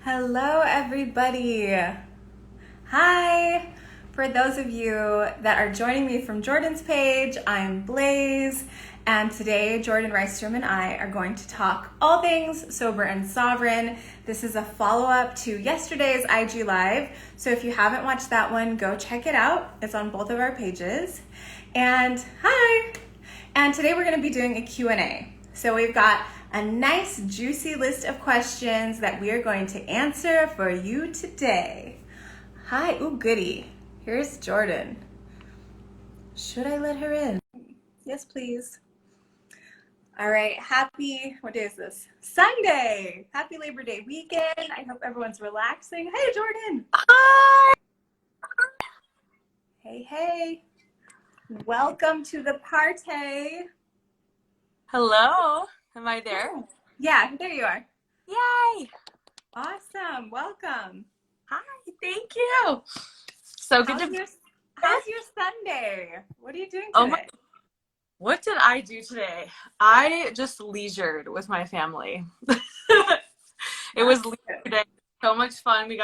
Hello, everybody. Hi. For those of you that are joining me from Jourdan's page, I'm Blaze, and today Jourdan Rystrom and I are going to talk all things sober and sovereign. This is a follow-up to yesterday's IG Live, so if you haven't watched that one, go check it out. It's on both of our pages. And hi. And today we're going to be doing a Q&A. So we've got a nice juicy list of questions that we are going to answer for you today. Hi, ooh goody. Here's Jourdan. Should I let her in? Yes, please. All right, what day is this? Sunday. Happy Labor Day weekend. I hope everyone's relaxing. Hey, Jourdan. Hi. Hey. Welcome to the party. Hello. Am I there? Yeah, there you are. Yay. Awesome. Welcome. Hi. Thank you. So good to be. How's your Sunday? What are you doing Oh today? what did I do today? I just leisured with my family. It was leisure day. So much fun. We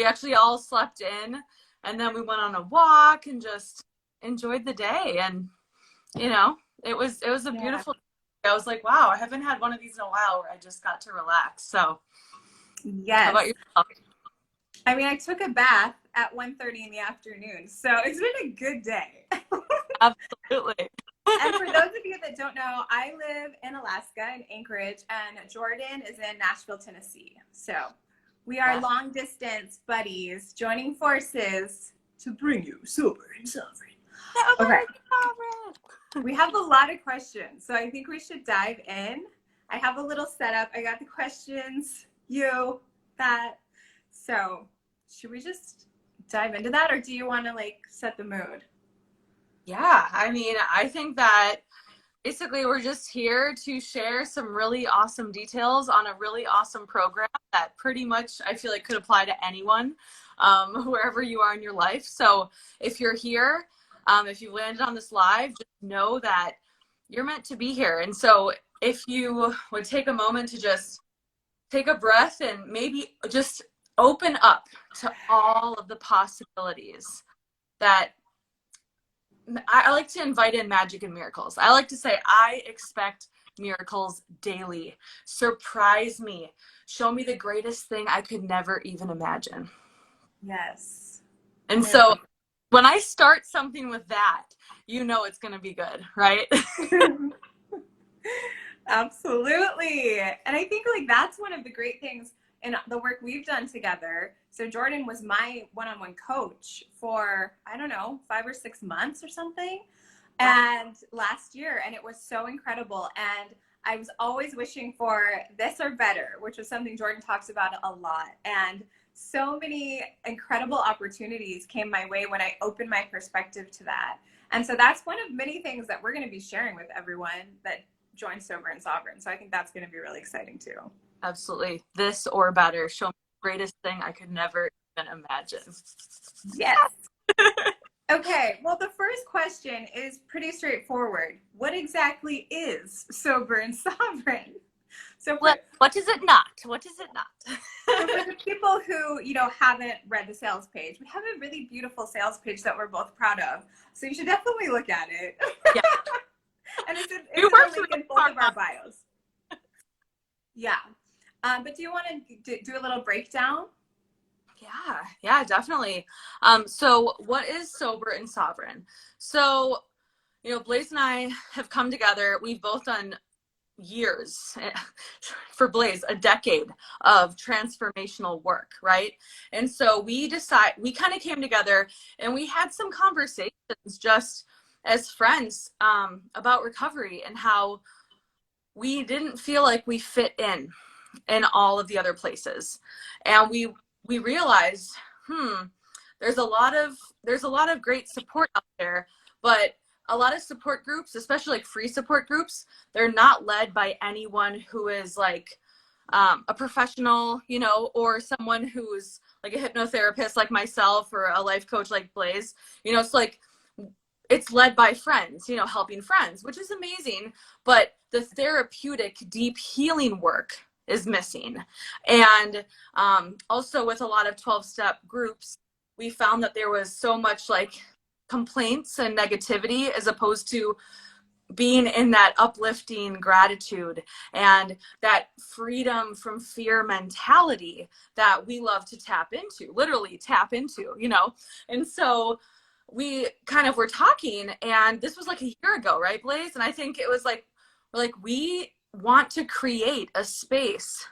actually all slept in, and then we went on a walk and just enjoyed the day. And it was a beautiful day. I was like, wow, I haven't had one of these in a while where I just got to relax. So Yes. how about yourself? I mean, I took a bath at 1:30 in the afternoon, so it's been a good day. Absolutely. And for those of you that don't know, I live in Alaska, in Anchorage, and Jourdan is in Nashville, Tennessee. So we are long distance buddies joining forces to bring you sober and sovereign. Okay. We have a lot of questions, so I think we should dive in. I have a little setup. I got the questions, that. So should we just dive into that, or do you want to set the mood? Yeah, I mean, I think that basically we're just here to share some really awesome details on a really awesome program that pretty much I feel like could apply to anyone, wherever you are in your life. So if you're here, if you landed on this live, just know that you're meant to be here. And so if you would take a moment to just take a breath and maybe just open up to all of the possibilities that I like to invite in magic and miracles. I like to say, I expect miracles daily. Surprise me. Show me the greatest thing I could never even imagine. Yes. And so when I start something with that, it's going to be good, right? Absolutely. And I think that's one of the great things in the work we've done together. So Jourdan was my one-on-one coach for, I don't know, 5 or 6 months or something. And last year, and it was so incredible. And I was always wishing for this or better, which was something Jourdan talks about a lot. And so many incredible opportunities came my way when I opened my perspective to that. And so that's one of many things that we're going to be sharing with everyone that joins Sober and Sovereign. So I think that's going to be really exciting too. Absolutely. This or better. Show me the greatest thing I could never even imagine. Yes. Okay. Well, the first question is pretty straightforward. What exactly is Sober and Sovereign? So what is it not? What is it not? So for the people who, haven't read the sales page, we have a really beautiful sales page that we're both proud of. So you should definitely look at it. Yeah. And it's a link in both of our bios. Yeah. But do you want to do a little breakdown? Yeah, definitely. So what is Sober and Sovereign? So, Blaze and I have come together. We've both done years, for Blaze, a decade of transformational work, right? And so we kind of came together and we had some conversations just as friends about recovery and how we didn't feel like we fit in all of the other places. And we realized, there's a lot of great support out there, but a lot of support groups, especially free support groups, they're not led by anyone who is a professional, or someone who's like a hypnotherapist like myself or a life coach like Blaze. It's led by friends, helping friends, which is amazing. But the therapeutic, deep healing work is missing. And also with a lot of 12-step groups, we found that there was so much like complaints and negativity as opposed to being in that uplifting gratitude and that freedom from fear mentality that we love to tap into, literally tap into, you know? And so we kind of were talking, and this was like a year ago, right, Blaze? And I think it was like, we want to create a space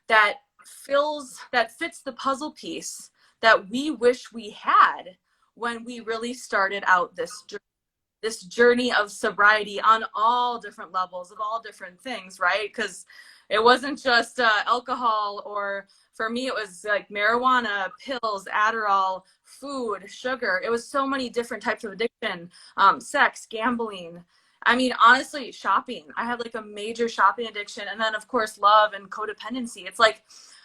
that fits the puzzle piece that we wish we had when we really started out this journey of sobriety on all different levels of all different things, right? Because it wasn't just alcohol, or for me, it was like marijuana, pills, Adderall, food, sugar. It was so many different types of addiction, sex, gambling. I mean, honestly, shopping. I had like a major shopping addiction. And then, of course, love and codependency. It's like,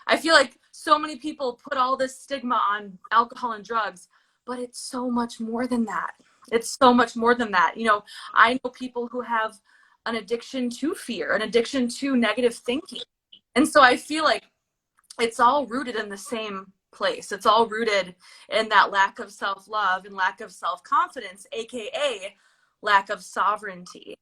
I feel like so many people put all this stigma on alcohol and drugs, but it's so much more than that. It's so much more than that. You know, I know people who have an addiction to fear, an addiction to negative thinking. And so I feel like it's all rooted in the same place. It's all rooted in that lack of self-love and lack of self-confidence, AKA lack of sovereignty.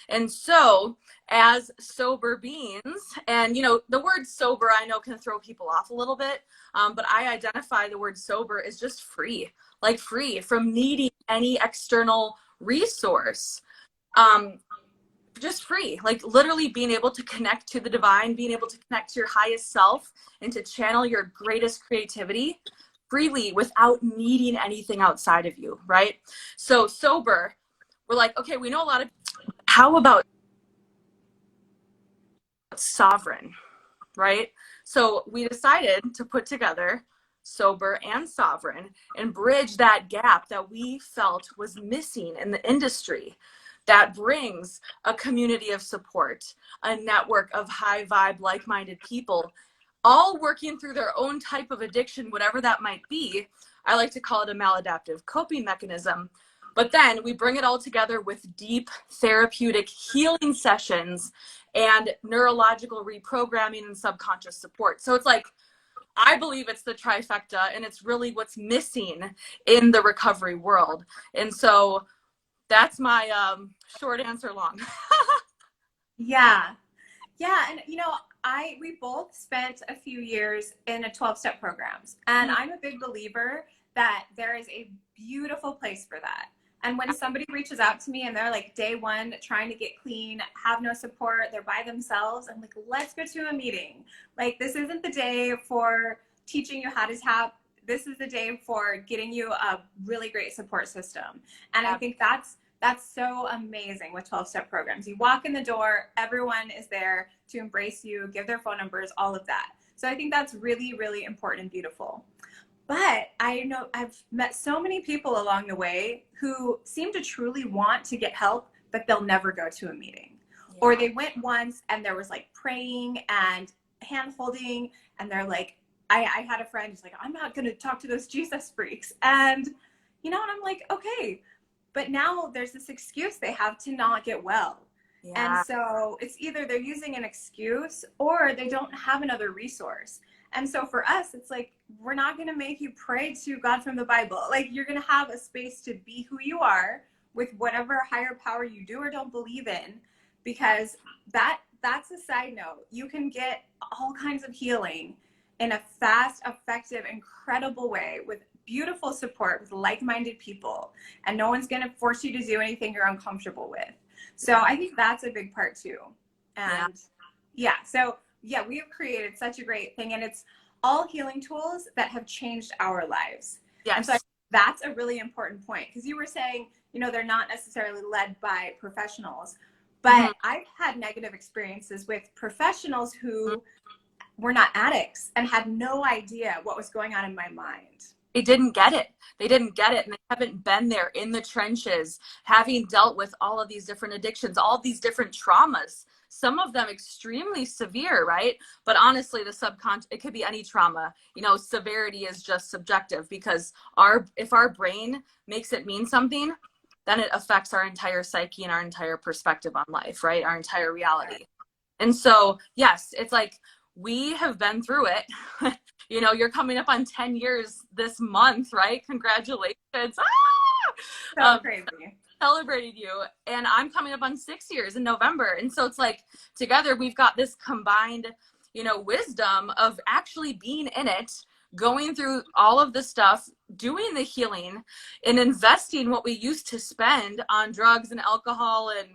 And so as sober beings, and you know, the word sober I know can throw people off a little bit, but I identify the word sober as just free, like free from needing any external resource. Just free, like literally being able to connect to the divine, being able to connect to your highest self and to channel your greatest creativity freely without needing anything outside of you, right? So sober, we're like, okay, we know a lot of, how about sovereign, right? So we decided to put together sober and sovereign and bridge that gap that we felt was missing in the industry, that brings a community of support, a network of high vibe, like-minded people, all working through their own type of addiction, whatever that might be. I like to call it a maladaptive coping mechanism. But then we bring it all together with deep therapeutic healing sessions and neurological reprogramming and subconscious support. So it's like, I believe it's the trifecta, and it's really what's missing in the recovery world. And so that's my short answer long. Yeah. Yeah. And you know, we both spent a few years in a 12-step programs, and I'm a big believer that there is a beautiful place for that. And when somebody reaches out to me and they're like day one trying to get clean, have no support, they're by themselves, I'm like, let's go to a meeting. Like, this isn't the day for teaching you how to tap. This is the day for getting you a really great support system. And I think that's so amazing with 12-step programs. You walk in the door, everyone is there to embrace you, give their phone numbers, all of that. So I think that's really, really important and beautiful. But I know I've met so many people along the way who seem to truly want to get help, but they'll never go to a meeting. Yeah. Or they went once and there was like praying and hand holding, and they're like, I had a friend who's like, I'm not going to talk to those Jesus freaks. And, you know, and I'm like, okay, but now there's this excuse they have to not get well. Yeah. And so it's either they're using an excuse or they don't have another resource. And so for us, it's like, we're not going to make you pray to God from the Bible. Like, you're going to have a space to be who you are with whatever higher power you do or don't believe in, because that's a side note. You can get all kinds of healing in a fast, effective, incredible way with beautiful support with like-minded people, and no one's going to force you to do anything you're uncomfortable with. So I think that's a big part too. And so we have created such a great thing, and it's all healing tools that have changed our lives. Yes. And so that's a really important point, because you were saying, you know, they're not necessarily led by professionals, but I've had negative experiences with professionals who were not addicts and had no idea what was going on in my mind. They didn't get it. They didn't get it. And they haven't been there in the trenches, having dealt with all of these different addictions, all of these different traumas, some of them extremely severe, right? But honestly, the subconscious, it could be any trauma. You know, severity is just subjective, because if our brain makes it mean something, then it affects our entire psyche and our entire perspective on life, right? Our entire reality. And so, yes, it's like, we have been through it. You know, you're coming up on 10 years this month, right? Congratulations. So Um, crazy. celebrated you, and I'm coming up on 6 years in November. And so it's like together we've got this combined, you know, wisdom of actually being in it, going through all of the stuff, doing the healing, and investing what we used to spend on drugs and alcohol and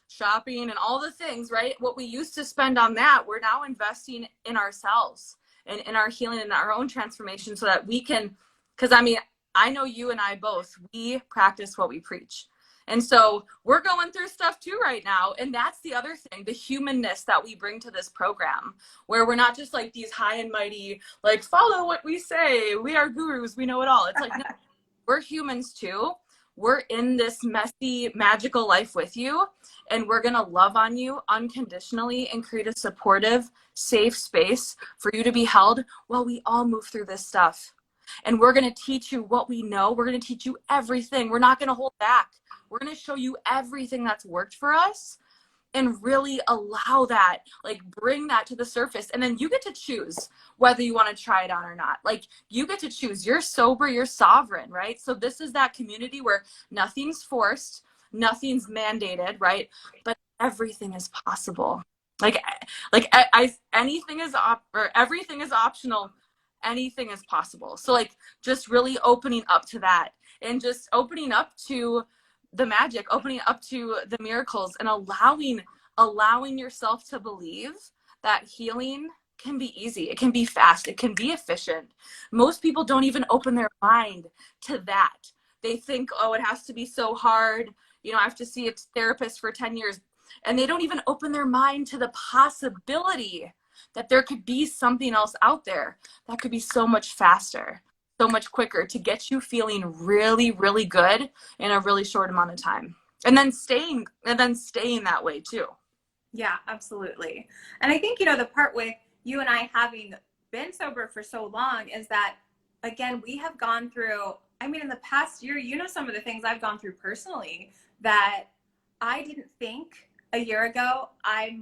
shopping and all the things, right? What we used to spend on that, we're now investing in ourselves and in our healing and our own transformation so that we can, because I mean, I know you and I both, we practice what we preach. And so we're going through stuff too right now. And that's the other thing, the humanness that we bring to this program, where we're not just like these high and mighty, like, follow what we say. We are gurus. We know it all. It's like, no, we're humans too. We're in this messy, magical life with you. And we're going to love on you unconditionally and create a supportive, safe space for you to be held while we all move through this stuff. And we're going to teach you what we know. We're going to teach you everything. We're not going to hold back. We're going to show you everything that's worked for us and really allow that, like bring that to the surface. And then you get to choose whether you want to try it on or not. Like you get to choose. You're sober, you're sovereign, right? So this is that community where nothing's forced, nothing's mandated, right? But everything is possible. Anything is or everything is optional. Anything is possible. So like just really opening up to that and just opening up to the magic, opening up to the miracles, and allowing yourself to believe that healing can be easy. It can be fast. It can be efficient. Most people don't even open their mind to that. They think, oh, it has to be so hard. You know, I have to see a therapist for 10 years. And they don't even open their mind to the possibility that there could be something else out there that could be so much faster, so much quicker to get you feeling really, really good in a really short amount of time. And then staying that way too. Yeah, absolutely. And I think, you know, the part with you and I having been sober for so long is that, again, we have gone through, I mean, in the past year, you know, some of the things I've gone through personally that I didn't think a year ago I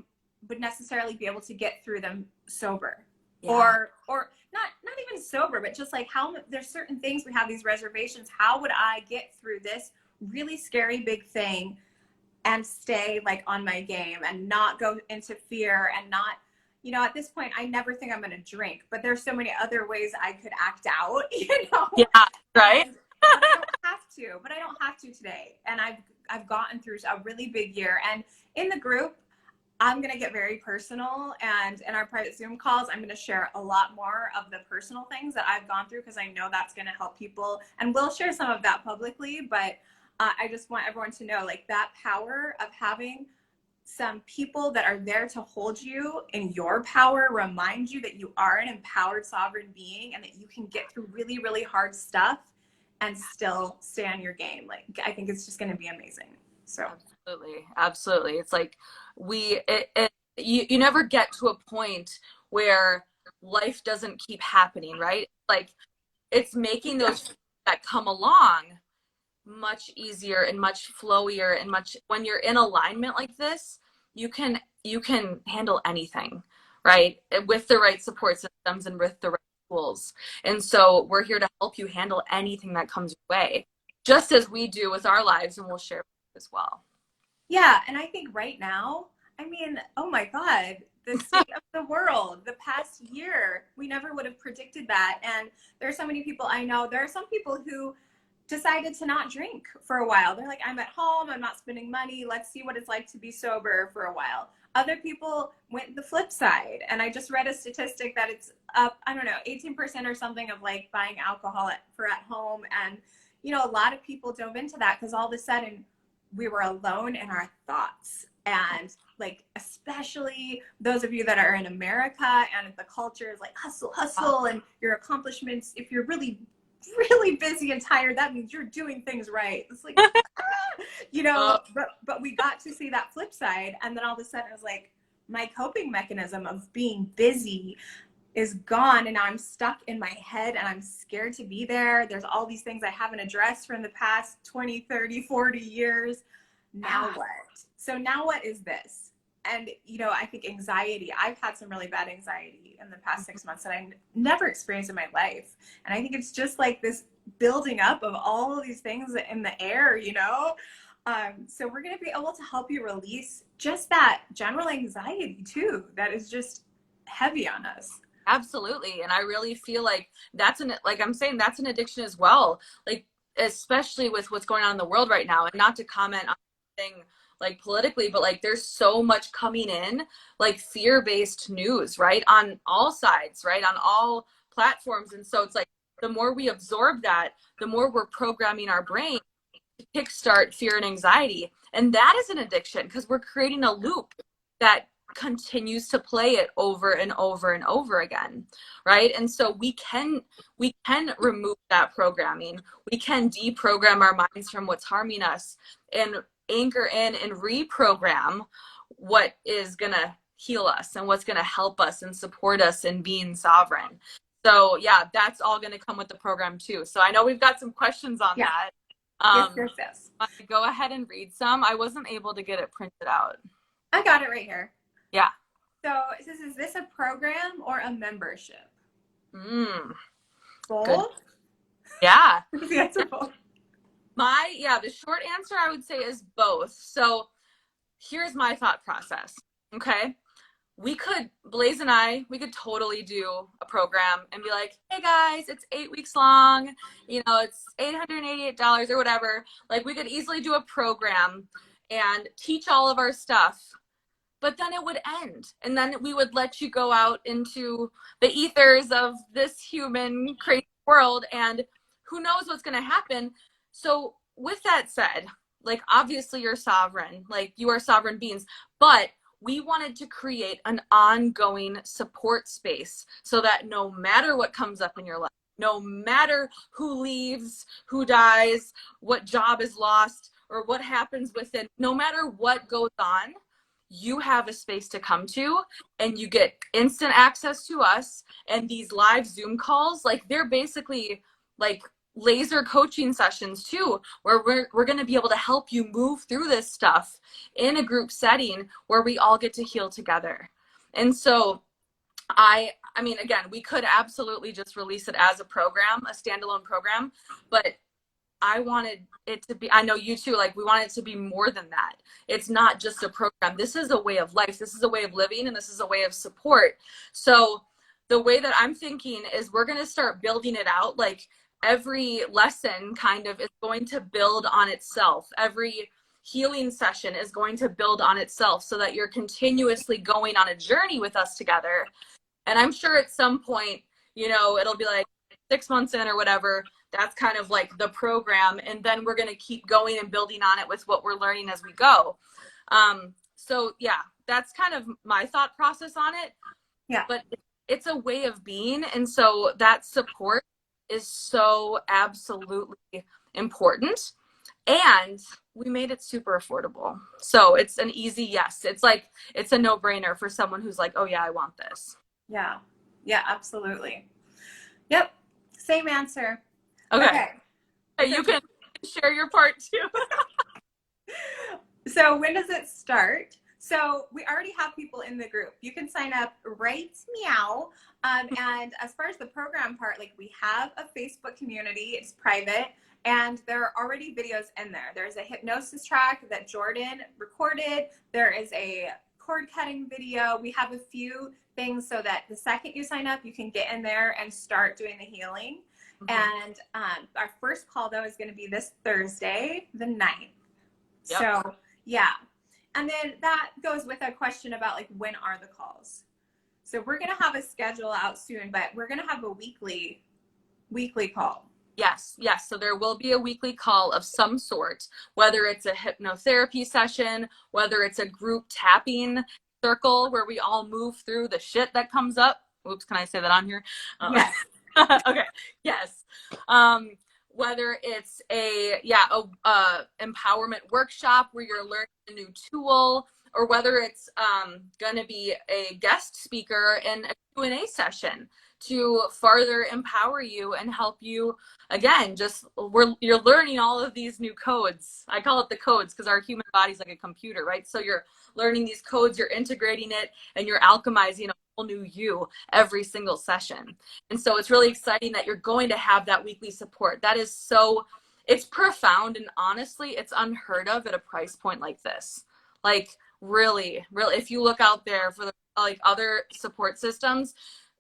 would necessarily be able to get through them sober. Yeah. Or not even sober, but just like how there's certain things we have these reservations. How would I get through this really scary big thing and stay like on my game and not go into fear and not, you know, at this point, I never think I'm going to drink, but there's so many other ways I could act out, you know? Yeah, right. But I don't have to today. And I've gotten through a really big year. And in the group, I'm going to get very personal, and in our private Zoom calls, I'm going to share a lot more of the personal things that I've gone through because I know that's going to help people, and we'll share some of that publicly. But I just want everyone to know, like, that power of having some people that are there to hold you in your power, remind you that you are an empowered sovereign being and that you can get through really, really hard stuff and still stay on your game. Like, I think it's just going to be amazing. So absolutely. It's like you never get to a point where life doesn't keep happening, right? Like it's making those that come along much easier and much flowier and much when you're in alignment like this, you can handle anything, right? With the right support systems and with the right tools. And so we're here to help you handle anything that comes your way, just as we do with our lives, and we'll share as well. Yeah, and I think right now, I mean, oh my God, the state of the world, the past year, we never would have predicted that. And there are so many people I know, there are some people who decided to not drink for a while. They're like, I'm at home, I'm not spending money, let's see what it's like to be sober for a while. Other people went the flip side. And I just read a statistic that it's up, I don't know, 18% or something of like buying alcohol for at home. And, you know, a lot of people dove into that because all of a sudden, we were alone in our thoughts. And like, especially those of you that are in America and the culture is like hustle and your accomplishments. If you're really, really busy and tired, that means you're doing things right. It's like, you know, but we got to see that flip side. And then all of a sudden it was like, my coping mechanism of being busy is gone, and now I'm stuck in my head and I'm scared to be there. There's all these things I haven't addressed from the past 20, 30, 40 years. Now what? So now what is this? And, you know, I think anxiety, I've had some really bad anxiety in the past 6 months that I never experienced in my life. And I think it's just like this building up of all of these things in the air, you know? So we're going to be able to help you release just that general anxiety too, that is just heavy on us. Absolutely. And I really feel like like I'm saying, that's an addiction as well. Like, especially with what's going on in the world right now, and not to comment on anything like politically, but like there's so much coming in, like fear-based news, right? On all sides, right? On all platforms. And so it's like the more we absorb that, the more we're programming our brain to kickstart fear and anxiety. And that is an addiction because we're creating a loop that continues to play it over and over and over again, right? And so we can remove that programming. We can deprogram our minds from what's harming us and anchor in and reprogram what is going to heal us and what's going to help us and support us in being sovereign. So yeah, that's all going to come with the program too. So I know we've got some questions on that. Yes. Go ahead and read some. I wasn't able to get it printed out. I got it right here. Yeah. So it says, is this a program or a membership? Both? Good. Yeah. Both. The short answer I would say is both. So here's my thought process. Okay. Blaze and I, we could totally do a program and be like, hey guys, it's 8 weeks long. You know, it's $888 or whatever. Like we could easily do a program and teach all of our stuff, but then it would end. And then we would let you go out into the ethers of this human crazy world. And who knows what's going to happen. So with that said, like, obviously you're sovereign, like you are sovereign beings, but we wanted to create an ongoing support space so that no matter what comes up in your life, no matter who leaves, who dies, what job is lost, or what happens within, no matter what goes on, you have a space to come to and you get instant access to us. And these live Zoom calls, like they're basically like laser coaching sessions too, where we're going to be able to help you move through this stuff in a group setting where we all get to heal together. And so I mean, again, we could absolutely just release it as a program, a standalone program, but I wanted it to be, I know you too, like we want it to be more than that. It's not just a program. This is a way of life. This is a way of living, and this is a way of support. So the way that I'm thinking is we're going to start building it out. Like every lesson kind of is going to build on itself. Every healing session is going to build on itself so that you're continuously going on a journey with us together. And I'm sure at some point, you know, it'll be like 6 months in or whatever, that's kind of like the program. And then we're going to keep going and building on it with what we're learning as we go. So yeah, that's kind of my thought process on it. Yeah. But it's a way of being. And so that support is so absolutely important. And we made it super affordable. So it's an easy yes. It's like, it's a no-brainer for someone who's like, oh yeah, I want this. Yeah. Yeah, absolutely. Yep. Same answer. Okay. You can share your part too. So when does it start? So we already have people in the group. You can sign up right meow. And as far as the program part, like we have a Facebook community. It's private. And there are already videos in there. There's a hypnosis track that Jourdan recorded. There is a cord cutting video. We have a few things so that the second you sign up, you can get in there and start doing the healing. Mm-hmm. And our first call, though, is going to be this Thursday, the 9th. Yep. So, yeah. And then that goes with a question about, like, when are the calls? So we're going to have a schedule out soon, but we're going to have a weekly call. Yes. So there will be a weekly call of some sort, whether it's a hypnotherapy session, whether it's a group tapping circle where we all move through the shit that comes up. Oops, can I say that on here? Yes. Okay. Yes. Whether it's a empowerment workshop where you're learning a new tool, or whether it's going to be a guest speaker in a Q&A session to further empower you and help you. Again, you're learning all of these new codes. I call it the codes because our human body's like a computer, right? So you're learning these codes, you're integrating it, and you're alchemizing a whole new you every single session. And so it's really exciting that you're going to have that weekly support. That is so, it's profound, and honestly, it's unheard of at a price point like this. Like really, if you look out there for the like other support systems,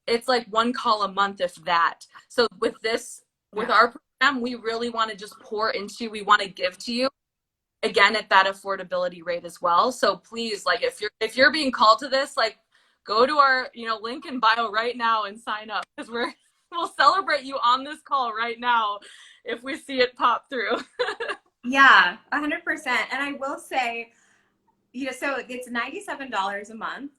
it's like one call a month, if that. So with this, with our program, we really want to just pour into, we want to give to you, again, at that affordability rate as well. So please, like if you're being called to this, like go to our, link in bio right now and sign up, because we'll celebrate you on this call right now if we see it pop through. Yeah, 100%. And I will say, so it's $97 a month.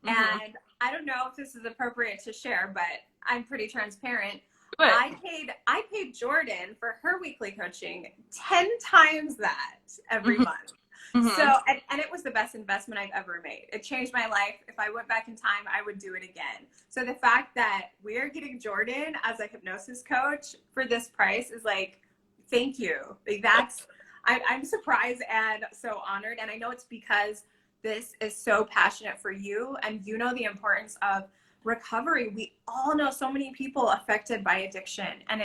And I don't know if this is appropriate to share, but I'm pretty transparent. I paid Jourdan for her weekly coaching 10 times that every month. So, and it was the best investment I've ever made. It changed my life. If I went back in time, I would do it again. So the fact that we're getting Jourdan as a hypnosis coach for this price is like, thank you. Like I'm surprised and so honored. And I know it's because this is so passionate for you, and you know the importance of recovery. We all know so many people affected by addiction, and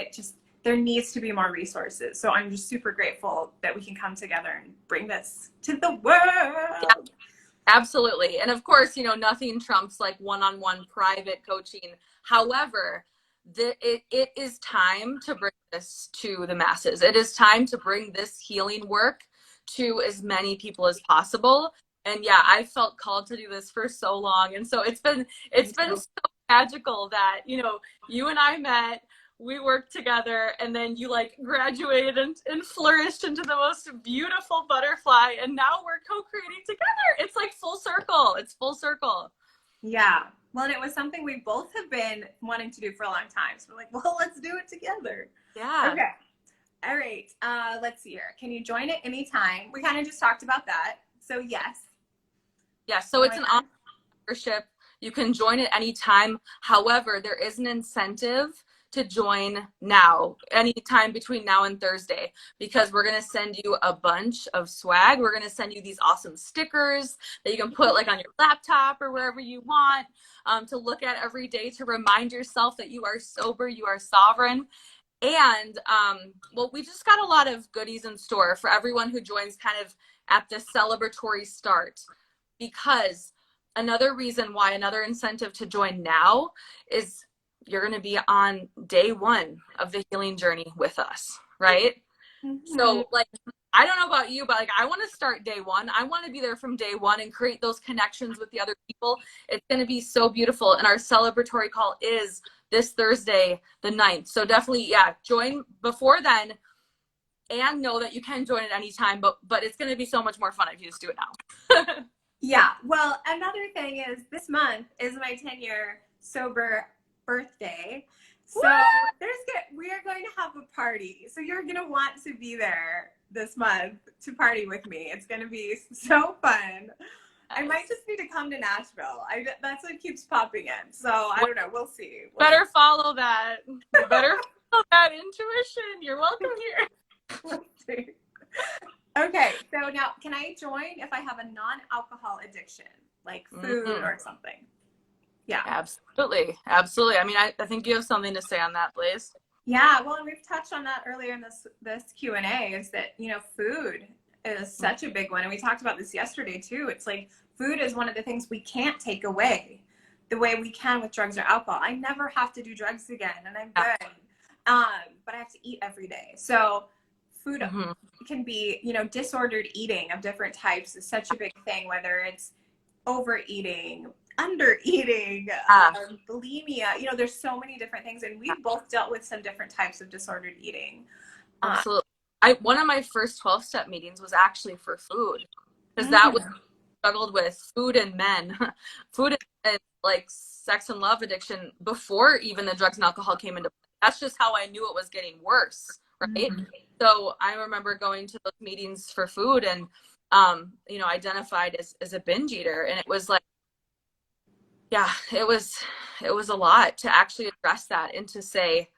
there needs to be more resources. So I'm just super grateful that we can come together and bring this to the world. Yeah, absolutely. And of course, nothing trumps like one-on-one private coaching. However, it is time to bring this to the masses. It is time to bring this healing work to as many people as possible. And yeah, I felt called to do this for so long. And so it's been so magical that, you and I met, we worked together, and then you like graduated and flourished into the most beautiful butterfly. And now we're co-creating together. It's like full circle. It's full circle. Yeah. Well, and it was something we both have been wanting to do for a long time. So we're like, well, let's do it together. Yeah. Okay. All right. Let's see here. Can you join at any time? We kind of just talked about that. So yes. Yeah. So it's an online membership. You can join at any time. However, there is an incentive to join now, anytime between now and Thursday, because we're going to send you a bunch of swag. We're going to send you these awesome stickers that you can put like on your laptop or wherever you want, to look at every day to remind yourself that you are sober, you are sovereign. And well, we just got a lot of goodies in store for everyone who joins kind of at the celebratory start, because another reason why, another incentive to join now is you're going to be on day one of the healing journey with us, right? So like, I don't know about you, but like, I want to start day one. I want to be there from day one and create those connections with the other people. It's going to be so beautiful. And our celebratory call is this Thursday, the 9th. So definitely, yeah, join before then, and know that you can join at any time, but it's going to be so much more fun if you just do it now. Yeah. Well, another thing is this month is my 10-year sober birthday. So we are going to have a party. So you're going to want to be there this month to party with me. It's going to be so fun. I might just need to come to Nashville. That's what keeps popping in. So I don't know. We'll see. Better follow that. You better follow that intuition. You're welcome here. We'll see. Okay. So now, can I join if I have a non-alcohol addiction, like food or something? Yeah. Absolutely. Absolutely. I mean, I think you have something to say on that, Blaze. Yeah. Well, and we've touched on that earlier in this Q&A, is that, food is such a big one. And we talked about this yesterday too. It's like food is one of the things we can't take away the way we can with drugs or alcohol. I never have to do drugs again, and I'm good. But I have to eat every day. So food can be, disordered eating of different types is such a big thing, whether it's overeating, undereating, bulimia, there's so many different things. And we've both dealt with some different types of disordered eating. Absolutely. One of my first 12-step meetings was actually for food, because that was struggled with food and men, food and like sex and love addiction before even the drugs and alcohol came into play. That's just how I knew it was getting worse, right? So I remember going to those meetings for food and, identified as a binge eater. And it was like, Yeah, it was a lot to actually address that and to say,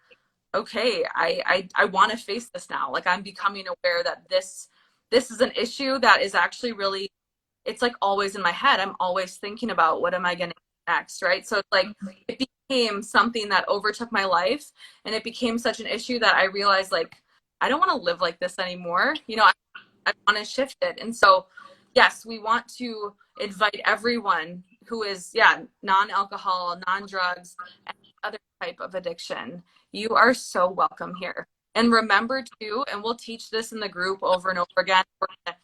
okay, I want to face this now. Like I'm becoming aware that this is an issue that is actually really, it's like always in my head. I'm always thinking about what am I going to do next, right? So it's like it became something that overtook my life, and it became such an issue that I realized like I don't want to live like this anymore. I want to shift it. And so, yes, we want to invite everyone who is, yeah, non-alcohol, non-drugs, and other type of addiction. You are so welcome here. And remember too, and we'll teach this in the group over and over again. We're gonna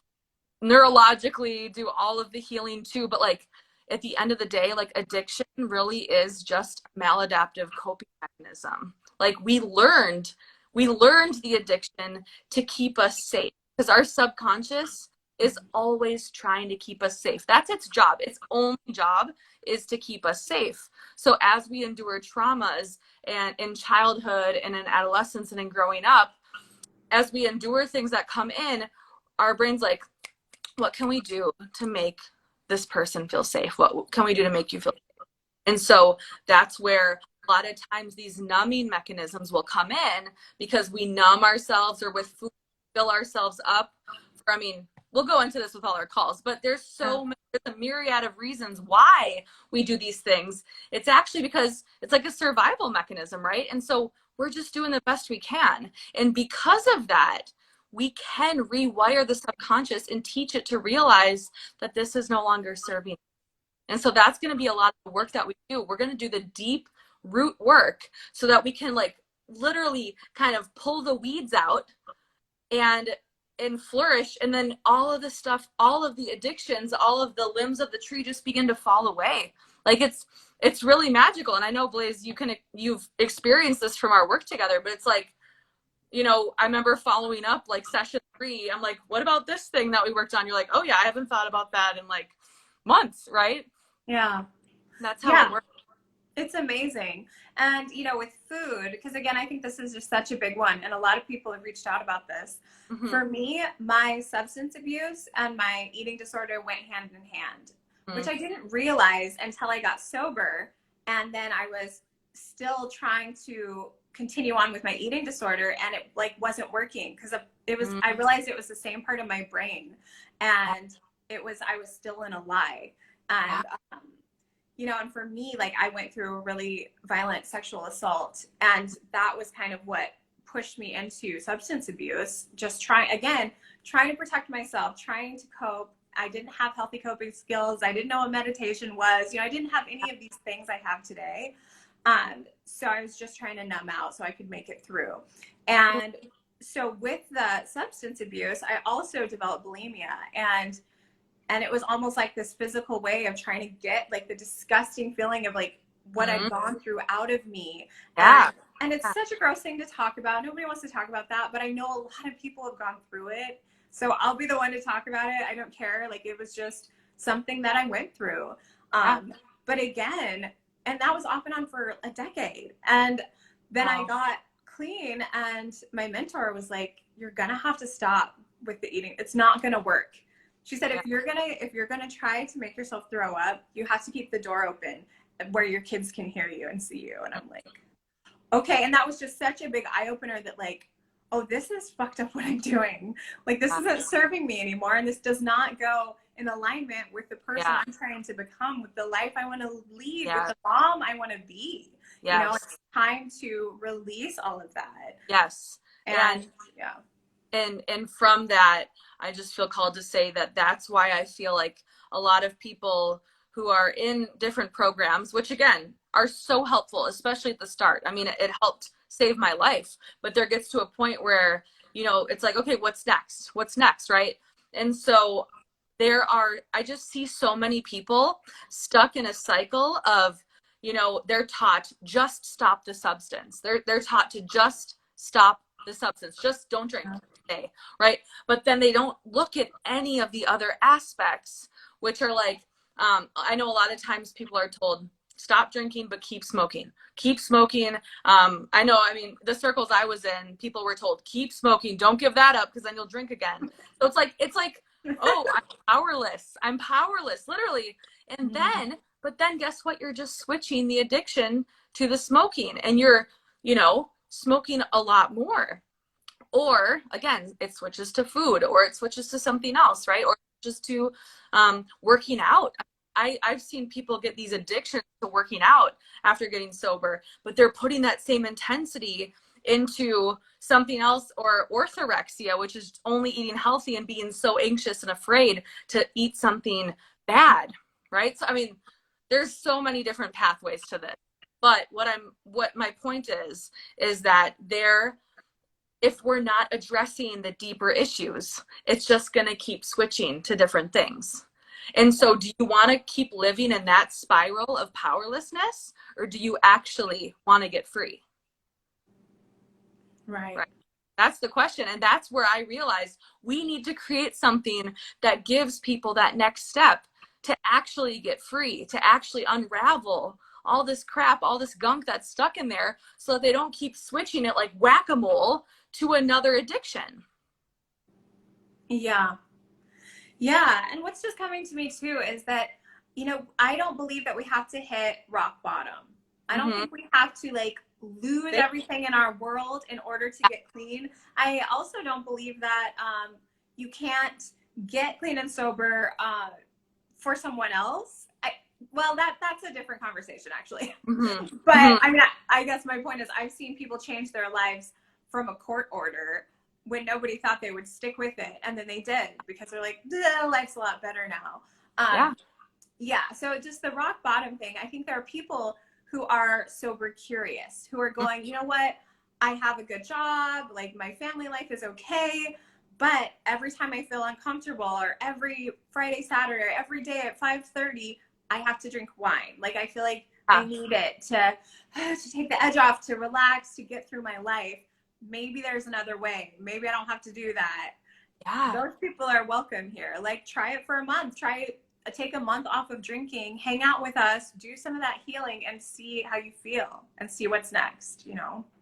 neurologically do all of the healing too, but like at the end of the day, like addiction really is just a maladaptive coping mechanism. Like we learned the addiction to keep us safe because our subconscious is always trying to keep us safe. That's its job. Its only job is to keep us safe. So as we endure traumas and in childhood and in adolescence and in growing up, as we endure things that come in, our brain's like, what can we do to make this person feel safe? What can we do to make you feel safe? And so that's where a lot of times these numbing mechanisms will come in because we numb ourselves or with food fill ourselves up for, I mean, we'll go into this with all our calls, but there's a myriad of reasons why we do these things. It's actually because it's like a survival mechanism, right? And so we're just doing the best we can. And because of that, we can rewire the subconscious and teach it to realize that this is no longer serving. And so that's going to be a lot of the work that we do. We're going to do the deep root work so that we can like literally kind of pull the weeds out and flourish, and then all of the stuff, all of the addictions, all of the limbs of the tree just begin to fall away. Like it's really magical. And I know, Blaze, you've experienced this from our work together, but it's like, I remember following up like session 3. I'm like, what about this thing that we worked on? You're like, oh yeah, I haven't thought about that in like months, right? Yeah. That's how Yeah. it works. It's amazing. And, with food, because again, I think this is just such a big one, and a lot of people have reached out about this. Mm-hmm. For me, my substance abuse and my eating disorder went hand in hand, which I didn't realize until I got sober. And then I was still trying to continue on with my eating disorder, and it like wasn't working because I realized it was the same part of my brain, and I was still in a lie. And and for me, like I went through a really violent sexual assault, and that was kind of what pushed me into substance abuse. Just trying to protect myself, trying to cope. I didn't have healthy coping skills. I didn't know what meditation was. I didn't have any of these things I have today. So I was just trying to numb out so I could make it through. And so with the substance abuse, I also developed bulimia, and it was almost like this physical way of trying to get like the disgusting feeling of like what I'd gone through out of me. Yeah. And it's such a gross thing to talk about. Nobody wants to talk about that, but I know a lot of people have gone through it. So I'll be the one to talk about it. I don't care. Like it was just something that I went through. But again, and that was off and on for a decade. And then I got clean, and my mentor was like, you're going to have to stop with the eating. It's not going to work. She said, if you're gonna try to make yourself throw up, you have to keep the door open where your kids can hear you and see you. And I'm like, okay. And that was just such a big eye opener that like, oh, this is fucked up what I'm doing. Like this isn't serving me anymore, and this does not go in alignment with the person I'm trying to become, with the life I want to lead, with the mom I want to be. Yes. It's time to release all of that. Yes. And and from that, I just feel called to say that that's why I feel like a lot of people who are in different programs, which again are so helpful, especially at the start. I mean, it helped save my life, but there gets to a point where, it's like, okay, what's next, right? And so I just see so many people stuck in a cycle of, they're taught just stop the substance. They're taught to just stop the substance, just don't drink today, right? But then they don't look at any of the other aspects, which are like, I know a lot of times people are told stop drinking but keep smoking. I know, I mean, the circles I was in, people were told keep smoking, don't give that up because then you'll drink again. So it's like oh, I'm powerless literally. And then But then guess what? You're just switching the addiction to the smoking, and you're, smoking a lot more. Or again, it switches to food, or it switches to something else, right? Or just to working out. I've seen people get these addictions to working out after getting sober, but they're putting that same intensity into something else, or orthorexia, which is only eating healthy and being so anxious and afraid to eat something bad, right? So, I mean, there's so many different pathways to this. But what my point is that if we're not addressing the deeper issues, it's just going to keep switching to different things. And so do you want to keep living in that spiral of powerlessness, or do you actually want to get free? Right. That's the question. And that's where I realized we need to create something that gives people that next step to actually get free, to actually unravel all this crap, all this gunk that's stuck in there, so that they don't keep switching it like whack-a-mole to another addiction. Yeah. Yeah. And what's just coming to me too is that, I don't believe that we have to hit rock bottom. I don't think we have to like lose everything in our world in order to get clean. I also don't believe that you can't get clean and sober for someone else. Well, that's a different conversation actually. But I mean, I guess my point is I've seen people change their lives from a court order when nobody thought they would stick with it, and then they did, because they're like, life's a lot better now. Yeah. So just the rock bottom thing, I think there are people who are sober curious, who are going, you know what, I have a good job, like my family life is okay, but every time I feel uncomfortable, or every Friday, Saturday, or every day at 5:30, I have to drink wine. Like I feel like I need it to take the edge off, to relax, to get through my life. Maybe there's another way. Maybe I don't have to do that. Yeah. Those people are welcome here. Like try it for a month. Take a month off of drinking, hang out with us, do some of that healing, and see how you feel, and see what's next,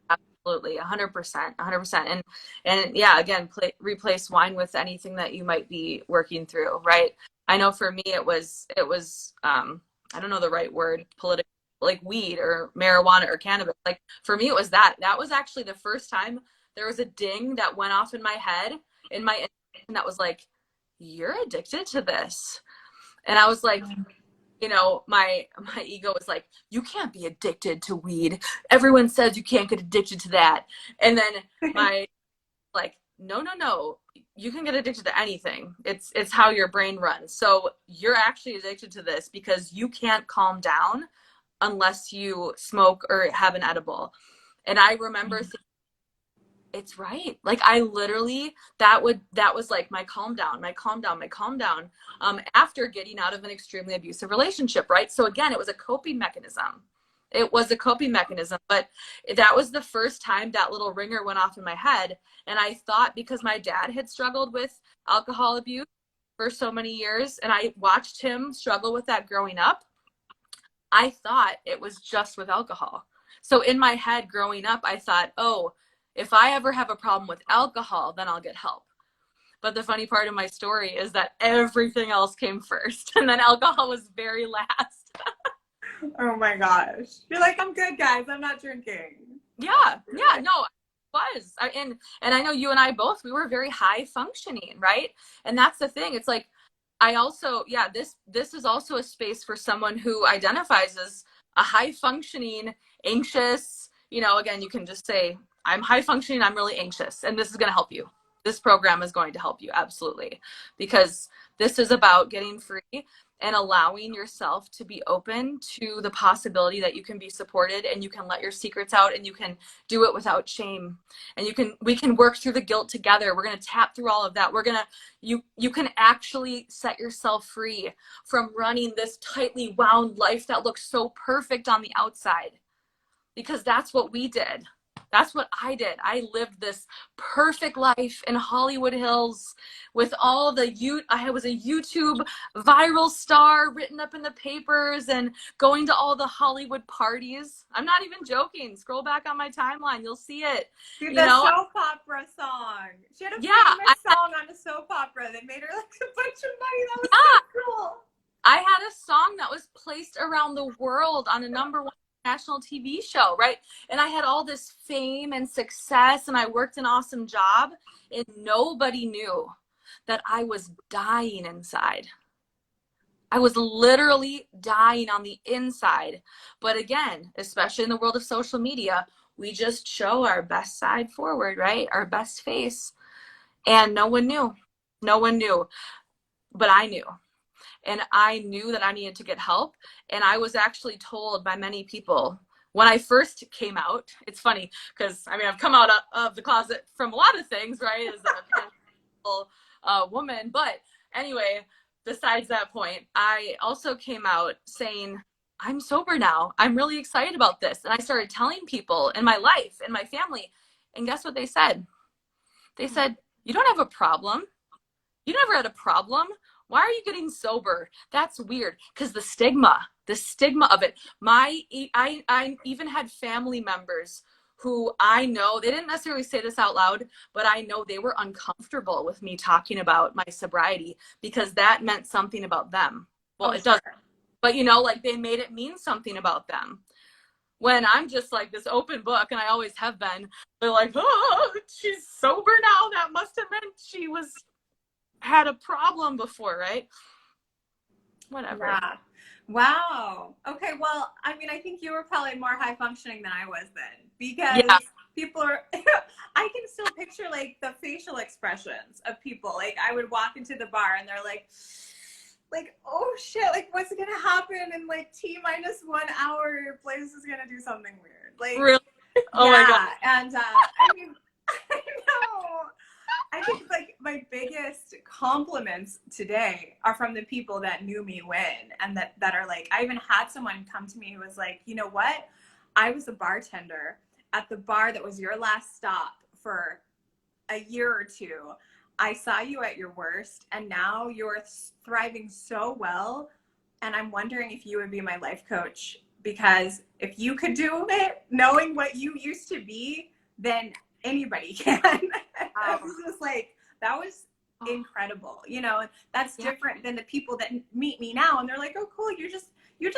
Absolutely. 100%, 100%. And yeah, again, replace wine with anything that you might be working through, right? I know for me, it was, I don't know the right word, political, like weed or marijuana or cannabis. Like for me, it was that was actually the first time there was a ding that went off in my head, and that was like, you're addicted to this. And I was like, my ego was like, you can't be addicted to weed. Everyone says you can't get addicted to that. And then my like, no, you can get addicted to anything. It's how your brain runs. So you're actually addicted to this because you can't calm down unless you smoke or have an edible. And I remember thinking, it's right. Like I literally, that was like my calm down, after getting out of an extremely abusive relationship, right? So again, it was a coping mechanism. But that was the first time that little ringer went off in my head. And I thought, because my dad had struggled with alcohol abuse for so many years, and I watched him struggle with that growing up, I thought it was just with alcohol. So in my head growing up, I thought, oh, if I ever have a problem with alcohol, then I'll get help. But the funny part of my story is that everything else came first, and then alcohol was very last. Oh my gosh. You're like, I'm good, guys. I'm not drinking. Yeah, no, I was. And I know you and I both, we were very high functioning, right? And that's the thing. It's like, I also, this is also a space for someone who identifies as a high functioning, anxious, again, you can just say, I'm high functioning, I'm really anxious, and this is going to help you. This program is going to help you, absolutely. Because this is about getting free and allowing yourself to be open to the possibility that you can be supported, and you can let your secrets out, and you can do it without shame. And we can work through the guilt together. We're going to tap through all of that. You can actually set yourself free from running this tightly wound life that looks so perfect on the outside. Because that's what we did. That's what I did. I lived this perfect life in Hollywood Hills with all I was a YouTube viral star, written up in the papers, and going to all the Hollywood parties. I'm not even joking. Scroll back on my timeline. You'll see it. Dude, the soap opera song. She had a famous song on a soap opera. They made her like a bunch of money. That was so cool. I had a song that was placed around the world on a #1 national TV show, right? And I had all this fame and success, and I worked an awesome job, and nobody knew that I was dying inside. I was literally dying on the inside. But again, especially in the world of social media, we just show our best side forward, right? Our best face. And no one knew. No one knew. But I knew. And I knew that I needed to get help. And I was actually told by many people when I first came out. It's funny because I mean, I've come out of the closet from a lot of things, right? As a woman. But anyway, besides that point, I also came out saying, I'm sober now. I'm really excited about this. And I started telling people in my life, in my family. And guess what they said? They said, you don't have a problem. You never had a problem. Why are you getting sober? That's weird. Because the stigma of it. I even had family members who I know, they didn't necessarily say this out loud, but I know they were uncomfortable with me talking about my sobriety because that meant something about them. Well, it doesn't. But you know, like they made it mean something about them. When I'm just like this open book, and I always have been, they're like, oh, she's sober now. That must have meant she had a problem before, right? Whatever. Yeah. Wow. Okay. Well, I mean, I think you were probably more high functioning than I was then because people are, I can still picture like the facial expressions of people. Like I would walk into the bar and they're like, oh shit, like what's going to happen in like T-1 hour? Blaze is going to do something weird. Like, really? Oh yeah. my God. And I mean, I know. I think like my biggest compliments today are from the people that knew me when and that are like, I even had someone come to me who was like, you know what? I was a bartender at the bar that was your last stop for a year or two. I saw you at your worst and now you're thriving so well. And I'm wondering if you would be my life coach because if you could do it, knowing what you used to be, then anybody can. I was just like, that was incredible, you know, and that's different than the people that meet me now and they're like, oh cool, you just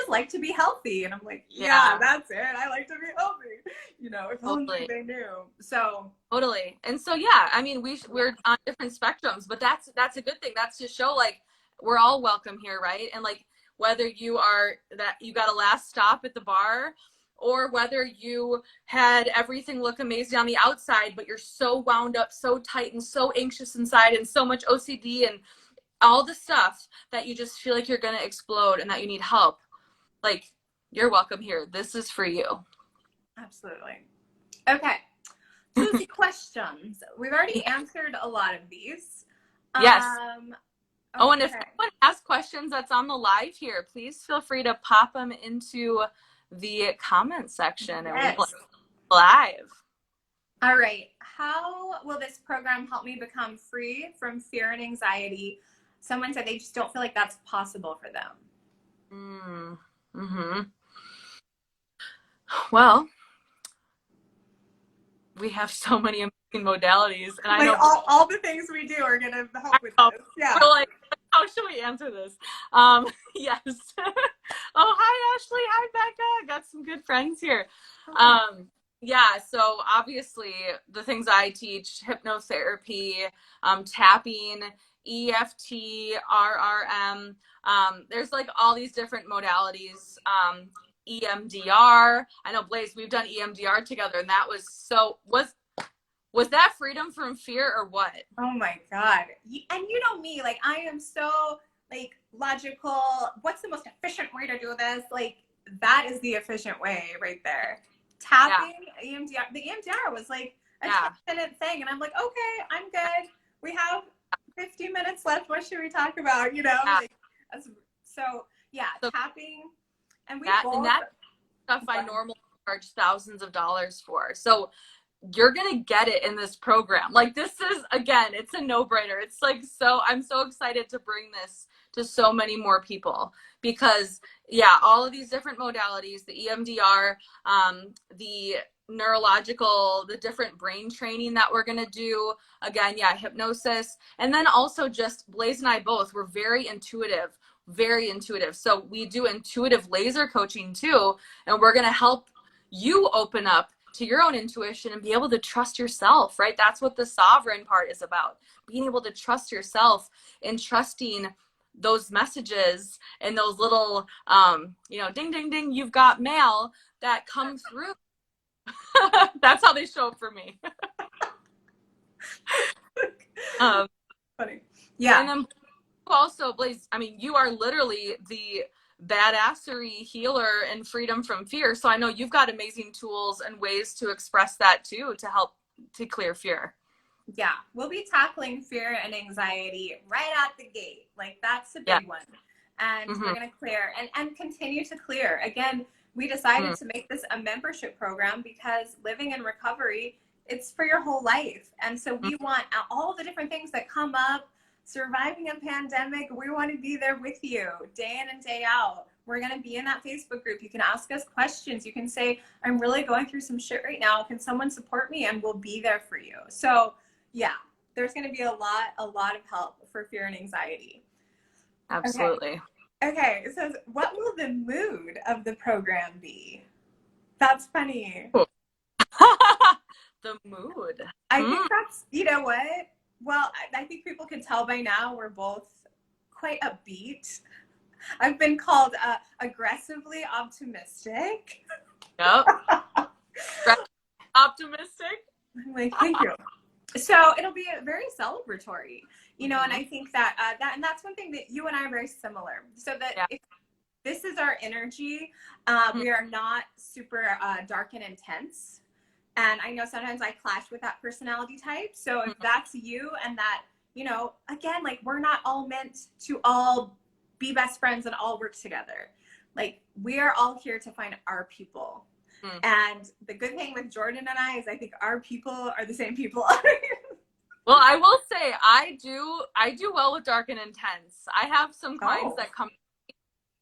like to be healthy. And I'm like, yeah, that's it. I like to be healthy, you know, if only they knew. So totally. And so yeah, I mean we're on different spectrums, but that's a good thing. That's to show like we're all welcome here, right? And like whether you are that you got a last stop at the bar or whether you had everything look amazing on the outside, but you're so wound up, so tight and so anxious inside and so much OCD and all the stuff that you just feel like you're going to explode and that you need help. Like, you're welcome here. This is for you. Absolutely. Okay. 2 questions. We've already answered a lot of these. Yes. Okay. Oh, and if anyone has questions that's on the live here, please feel free to pop them into the comment section and we will live. All right. How will this program help me become free from fear and anxiety? Someone said they just don't feel like that's possible for them. Mm-hmm. Well, we have so many amazing modalities, and I know all the things we do are gonna help with this. Yeah. We're like, how should we answer this? Yes. Oh, hi Ashley. Hi Becca. Got some good friends here. Yeah. So obviously, the things I teach: hypnotherapy, tapping, EFT, RRM. There's like all these different modalities. EMDR. I know Blaze, we've done EMDR together, and that was so was that freedom from fear or what? Oh my God. And you know me, like I am so like logical. What's the most efficient way to do this? Like that is the efficient way right there. Tapping, EMDR. The EMDR was like a 10-minute thing. And I'm like, okay, I'm good. We have 15 minutes left. What should we talk about? You know, like, so tapping. And that stuff I normally charge thousands of dollars for. So you're gonna get it in this program. Like this is, again, it's a no-brainer. It's like, so I'm so excited to bring this to so many more people because all of these different modalities, the EMDR, the neurological, the different brain training that we're gonna do, again, hypnosis, and then also just Blaze and I both, we're very intuitive. very intuitive. So we do intuitive laser coaching too, and we're going to help you open up to your own intuition and be able to trust yourself, right? That's what the sovereign part is about. Being able to trust yourself and trusting those messages and those little, ding, ding, ding, you've got mail that come through. That's how they show up for me. um, Funny. Yeah. and then also, Blaze, I mean, you are literally the badassery healer and freedom from fear. So I know you've got amazing tools and ways to express that too, to help to clear fear. Yeah, we'll be tackling fear and anxiety right at the gate. Like, that's a big one. And we're going to clear and continue to clear. Again, we decided to make this a membership program because living in recovery, it's for your whole life. And so we want all the different things that come up, surviving a pandemic. We want to be there with you day in and day out. We're going to be in that Facebook group. You can ask us questions. You can say, I'm really going through some shit right now. Can someone support me? And we'll be there for you. So yeah, there's going to be a lot of help for fear and anxiety. Absolutely. Okay, it says, what will the mood of the program be? That's funny. The mood. I think that's, you know what? Well, I think people can tell by now we're both quite upbeat. I've been called aggressively optimistic. Yep. Optimistic. I'm like, thank you. So it'll be very celebratory, and I think that and that's one thing that you and I are very similar. So that if this is our energy, we are not super dark and intense. And I know sometimes I clash with that personality type. So if that's you and that, again, like, we're not all meant to all be best friends and all work together. Like, we are all here to find our people. And the good thing with Jourdan and I is I think our people are the same people. Well, I will say I do well with dark and intense. I have some clients that come.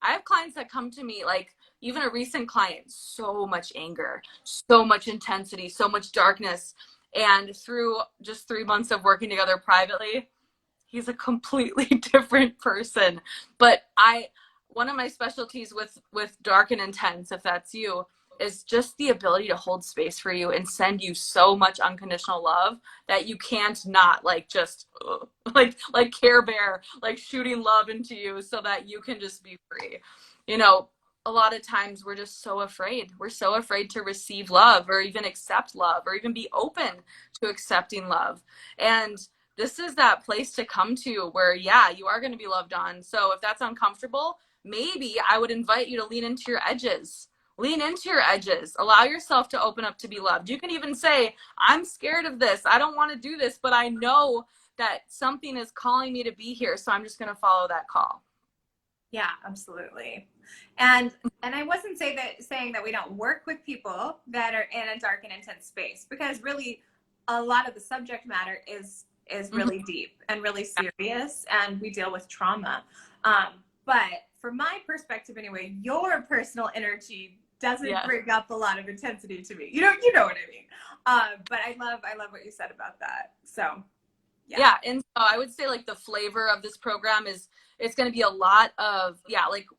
I have clients that come to me, like even a recent client, so much anger, so much intensity, so much darkness. And through just 3 months of working together privately, he's a completely different person. But one of my specialties with dark and intense, if that's you, is just the ability to hold space for you and send you so much unconditional love that you can't not just like Care Bear, like shooting love into you so that you can just be free. A lot of times we're just so afraid. We're so afraid to receive love or even accept love or even be open to accepting love. And this is that place to come to where, you are going to be loved on. So if that's uncomfortable, maybe I would invite you to lean into your edges. Lean into your edges. Allow yourself to open up to be loved. You can even say, I'm scared of this. I don't want to do this, but I know that something is calling me to be here. So I'm just going to follow that call. Yeah, absolutely. And I wasn't saying that we don't work with people that are in a dark and intense space, because really a lot of the subject matter is really deep and really serious, and we deal with trauma. But from my perspective anyway, your personal energy doesn't bring up a lot of intensity to me. You know what I mean? But I love what you said about that. So yeah. And so I would say the flavor of this program is it's going to be a lot of,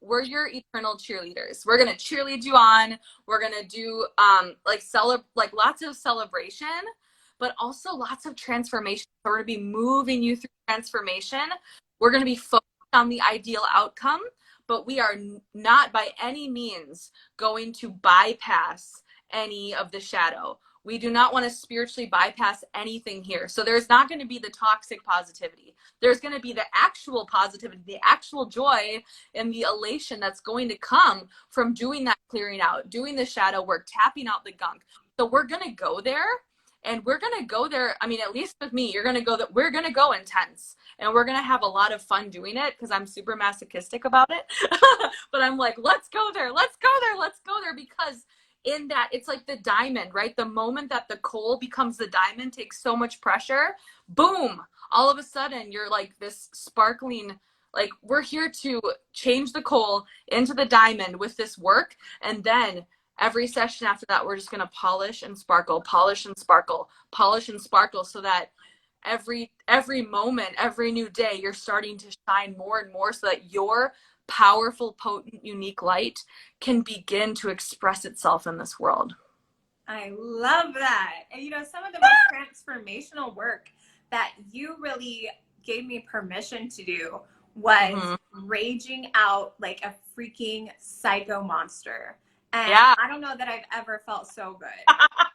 we're your eternal cheerleaders. We're going to cheerlead you on. We're going to do lots of celebration, but also lots of transformation. So we're going to be moving you through transformation. We're going to be focused on the ideal outcome, but we are not by any means going to bypass any of the shadow. We do not want to spiritually bypass anything here. So there's not going to be the toxic positivity. There's going to be the actual positivity, the actual joy, and the elation that's going to come from doing that clearing out, doing the shadow work, tapping out the gunk. So we're going to go there, and we're going to go there. I mean, at least with me, we're going to go intense, and we're going to have a lot of fun doing it because I'm super masochistic about it. But I'm like, let's go there, because in that, it's like the diamond, right? The moment that the coal becomes the diamond, takes so much pressure, boom, all of a sudden you're like this sparkling, we're here to change the coal into the diamond with this work. And then every session after that, we're just going to polish and sparkle, polish and sparkle, polish and sparkle, so that every moment, every new day, you're starting to shine more and more, so that your powerful, potent, unique light can begin to express itself in this world. I love that. And some of the most transformational work that you really gave me permission to do was raging out like a freaking psycho monster. And Yeah. I don't know that I've ever felt so good.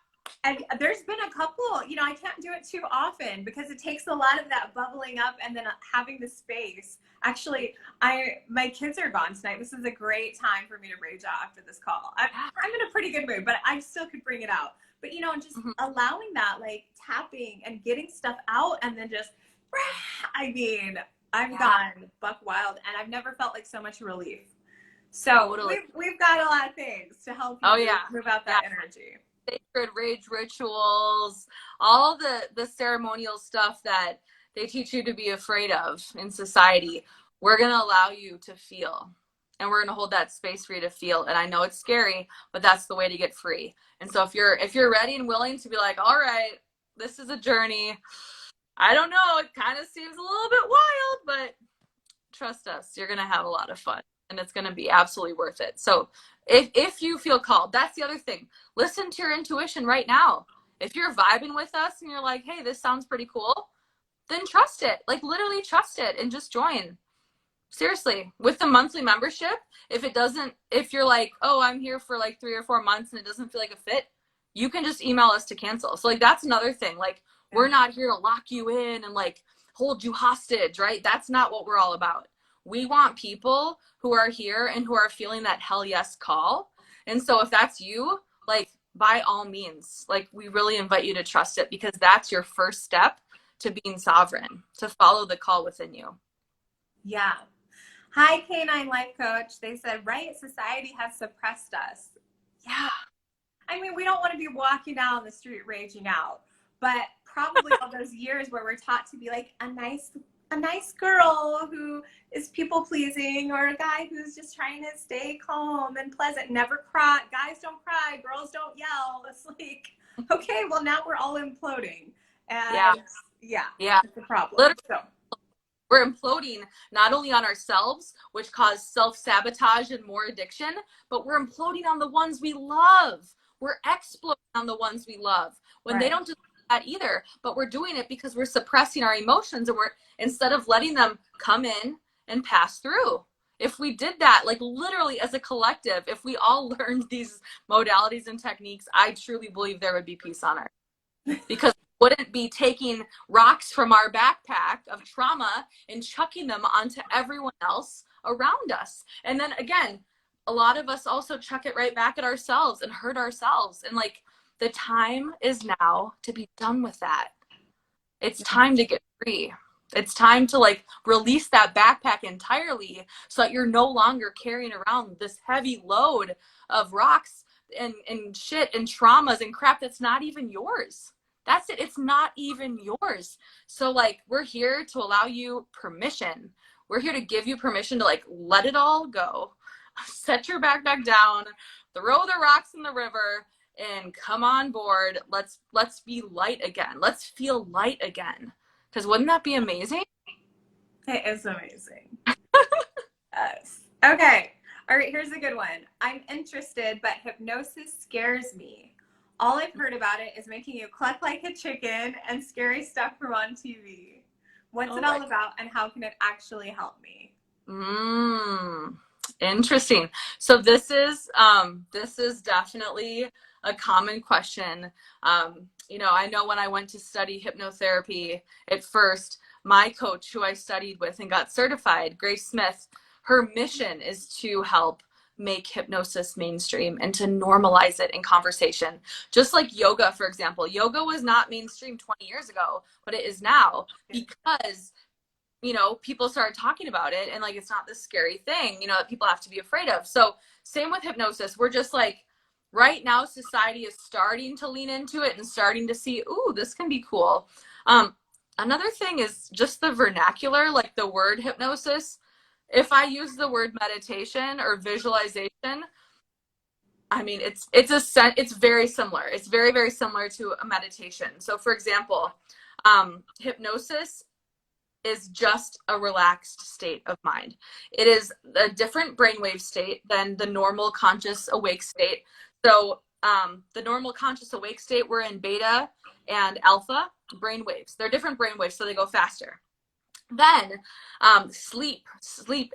And there's been a couple, I can't do it too often because it takes a lot of that bubbling up and then having the space. Actually, my kids are gone tonight. This is a great time for me to rage out after this call. I'm in a pretty good mood, but I still could bring it out. But, just allowing that, like tapping and getting stuff out and then just, I've gone buck wild and I've never felt like so much relief. So we've got a lot of things to help you move out that energy. Sacred rage rituals, all the ceremonial stuff that they teach you to be afraid of in society. We're going to allow you to feel, and we're going to hold that space for you to feel. And I know it's scary, but that's the way to get free. And so if you're ready and willing to be like, all right, this is a journey. I don't know, it kind of seems a little bit wild, but trust us, you're going to have a lot of fun. And it's going to be absolutely worth it. So if you feel called, that's the other thing. Listen to your intuition right now. If you're vibing with us and you're like, hey, this sounds pretty cool, then trust it. Like literally trust it and just join. Seriously, with the monthly membership, if you're like, oh, I'm here for like 3 or 4 months and it doesn't feel like a fit, you can just email us to cancel. So like that's another thing. Like we're not here to lock you in and like hold you hostage, right? That's not what we're all about. We want people who are here and who are feeling that hell yes call. And so if that's you, like by all means, like we really invite you to trust it because that's your first step to being sovereign, to follow the call within you. Yeah. Hi, Canine Life Coach. They said, right, society has suppressed us. Yeah. I mean, we don't want to be walking down the street raging out, but probably all those years where we're taught to be like a nice girl who is people pleasing, or a guy who's just trying to stay calm and pleasant, never cry. Guys don't cry, girls don't yell. It's like, okay, well now we're all imploding. And yeah. It's a problem. Literally. We're imploding not only on ourselves, which cause self-sabotage and more addiction, but we're imploding on the ones we love. We're exploding on the ones we love when they don't do that either, but we're doing it because we're suppressing our emotions and we're, instead of letting them come in and pass through. If we did that, like literally as a collective, if we all learned these modalities and techniques, I truly believe there would be peace on earth. Because wouldn't be taking rocks from our backpack of trauma and chucking them onto everyone else around us. And then again, a lot of us also chuck it right back at ourselves and hurt ourselves. And like the time is now to be done with that. It's time to get free. It's time to like release that backpack entirely so that you're no longer carrying around this heavy load of rocks and shit and traumas and crap that's not even yours. That's it. It's not even yours. So like, we're here to allow you permission. We're here to give you permission to like, let it all go, set your backpack down, throw the rocks in the river and come on board. Let's be light again. Let's feel light again. Because wouldn't that be amazing? It is amazing. Yes. Okay. All right. Here's a good one. I'm interested, but hypnosis scares me. All I've heard about it is making you cluck like a chicken and scary stuff from on TV. What's it all about and how can it actually help me? Interesting. So this is definitely a common question. I know when I went to study hypnotherapy at first, my coach who I studied with and got certified, Grace Smith, her mission is to help make hypnosis mainstream and to normalize it in conversation. Just like yoga, for example. Yoga was not mainstream 20 years ago, but it is now because, people started talking about it and like, it's not this scary thing, that people have to be afraid of. So same with hypnosis. We're just like, right now, society is starting to lean into it and starting to see, ooh, this can be cool. Another thing is just the vernacular, like the word hypnosis. If I use the word meditation or visualization, I mean, it's very similar. It's very, very similar to a meditation. So for example, hypnosis is just a relaxed state of mind. It is a different brainwave state than the normal conscious awake state. So the normal conscious awake state, we're in beta and alpha brainwaves. They're different brainwaves, so they go faster. Then sleep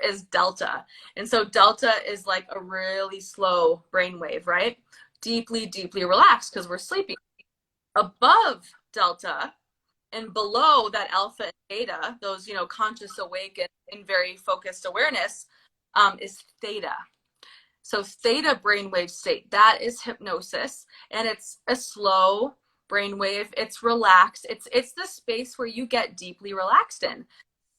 is delta, and so delta is like a really slow brainwave, right? Deeply relaxed because we're sleeping. Above delta and below that alpha and beta, those, you know, conscious awake and very focused awareness, is theta. So theta brainwave state, that is hypnosis, and it's a slow brainwave. It's relaxed. It's the space where you get deeply relaxed in.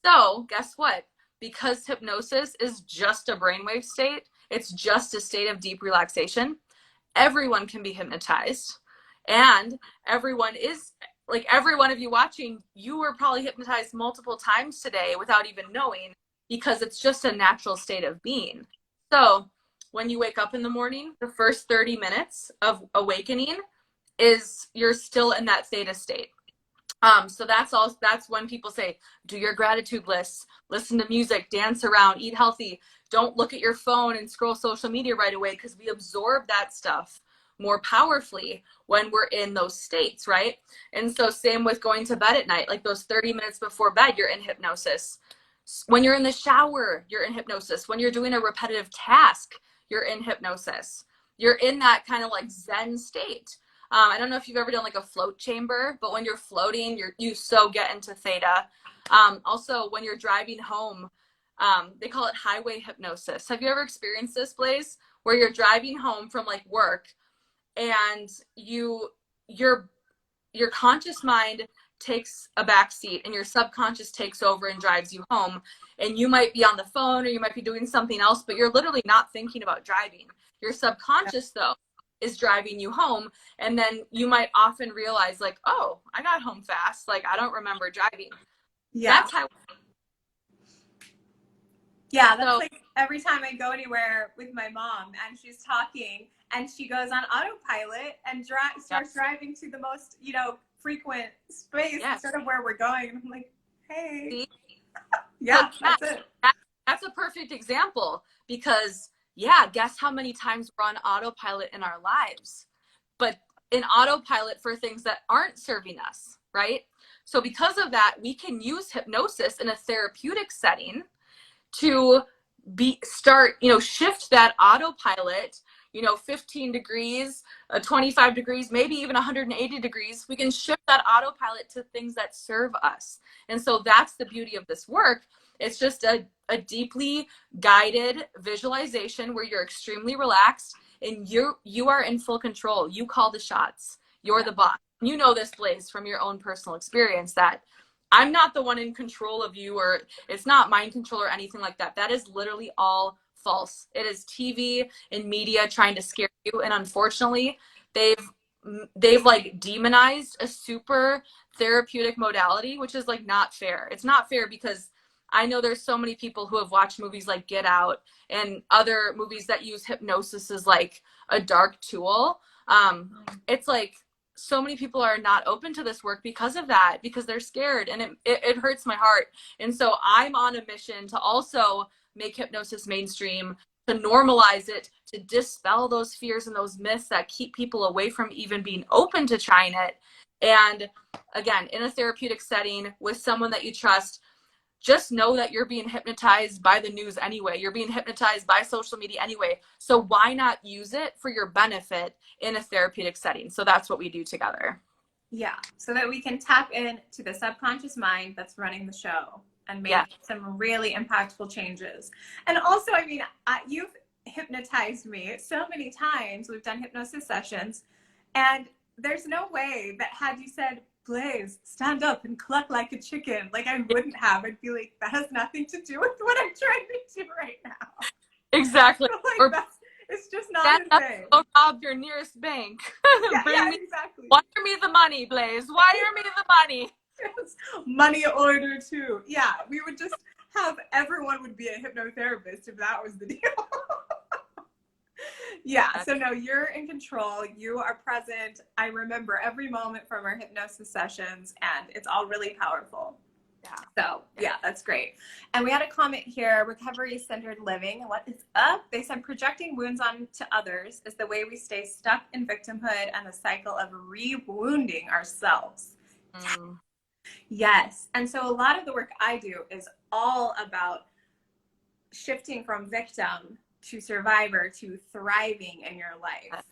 So guess what? Because hypnosis is just a brainwave state, it's just a state of deep relaxation. Everyone can be hypnotized, and everyone is, like, every one of you watching, you were probably hypnotized multiple times today without even knowing, because it's just a natural state of being. So when you wake up in the morning, the first 30 minutes of awakening is you're still in that theta state. So that's when people say, do your gratitude lists, listen to music, dance around, eat healthy. Don't look at your phone and scroll social media right away, because we absorb that stuff more powerfully when we're in those states, right? And so same with going to bed at night, like those 30 minutes before bed, you're in hypnosis. When you're in the shower, you're in hypnosis. When you're doing a repetitive task, you're in hypnosis. You're in that kind of like Zen state. I don't know if you've ever done like a float chamber, but when you're floating, you so get into theta. Also, when you're driving home, they call it highway hypnosis. Have you ever experienced this, Blaze, where you're driving home from like work, and your conscious mind takes a back seat and your subconscious takes over and drives you home, and you might be on the phone or you might be doing something else, but you're literally not thinking about driving. Your subconscious, though, is driving you home, and then you might often realize, like, oh, I got home fast, like I don't remember driving. Yeah. That's how. Yeah, that's So like every time I go anywhere with my mom and she's talking and she goes on autopilot and starts driving to the most, you know, frequent space yes. instead of where we're going. And I'm like, hey. See? Yeah, So that's it. that's a perfect example, because yeah, guess how many times we're on autopilot in our lives, but in autopilot for things that aren't serving us, right? So because of that, we can use hypnosis in a therapeutic setting to shift that autopilot, 15 degrees, 25 degrees, maybe even 180 degrees. We can shift that autopilot to things that serve us. And so that's the beauty of this work. It's just a deeply guided visualization where you're extremely relaxed and you are in full control. You call the shots. You're the boss. You know this, Blaze, from your own personal experience, that I'm not the one in control of you, or it's not mind control or anything like that. That is literally all false. It is TV and media trying to scare you. And unfortunately, they've like demonized a super therapeutic modality, which is like not fair. It's not fair, because I know there's so many people who have watched movies like Get Out and other movies that use hypnosis as like a dark tool. It's like, so many people are not open to this work because of that, because they're scared, and it hurts my heart. And so I'm on a mission to also make hypnosis mainstream, to normalize it, to dispel those fears and those myths that keep people away from even being open to trying it. And again, in a therapeutic setting with someone that you trust, just know that you're being hypnotized by the news anyway. You're being hypnotized by social media anyway. So why not use it for your benefit in a therapeutic setting? So that's what we do together. Yeah, so that we can tap into the subconscious mind that's running the show and make some really impactful changes. And also, I mean, you've hypnotized me so many times. We've done hypnosis sessions, and there's no way that had you said, Blaze, stand up and cluck like a chicken, like I wouldn't have. I'd be like, that has nothing to do with what I'm trying to do right now. Exactly. Like, it's just not a thing. Go rob your nearest bank. Exactly. Wire me the money, Blaze. Wire me the money. Yes. Money order too. Yeah, we would just have, everyone would be a hypnotherapist if that was the deal. Yeah, so no, you're in control. You are present. I remember every moment from our hypnosis sessions, and it's all really powerful. So yeah, that's great. And we had a comment here, recovery-centered living. What is up? They said projecting wounds onto others is the way we stay stuck in victimhood and the cycle of re-wounding ourselves. Mm. Yes. And so a lot of the work I do is all about shifting from victim to survivor to thriving in your life.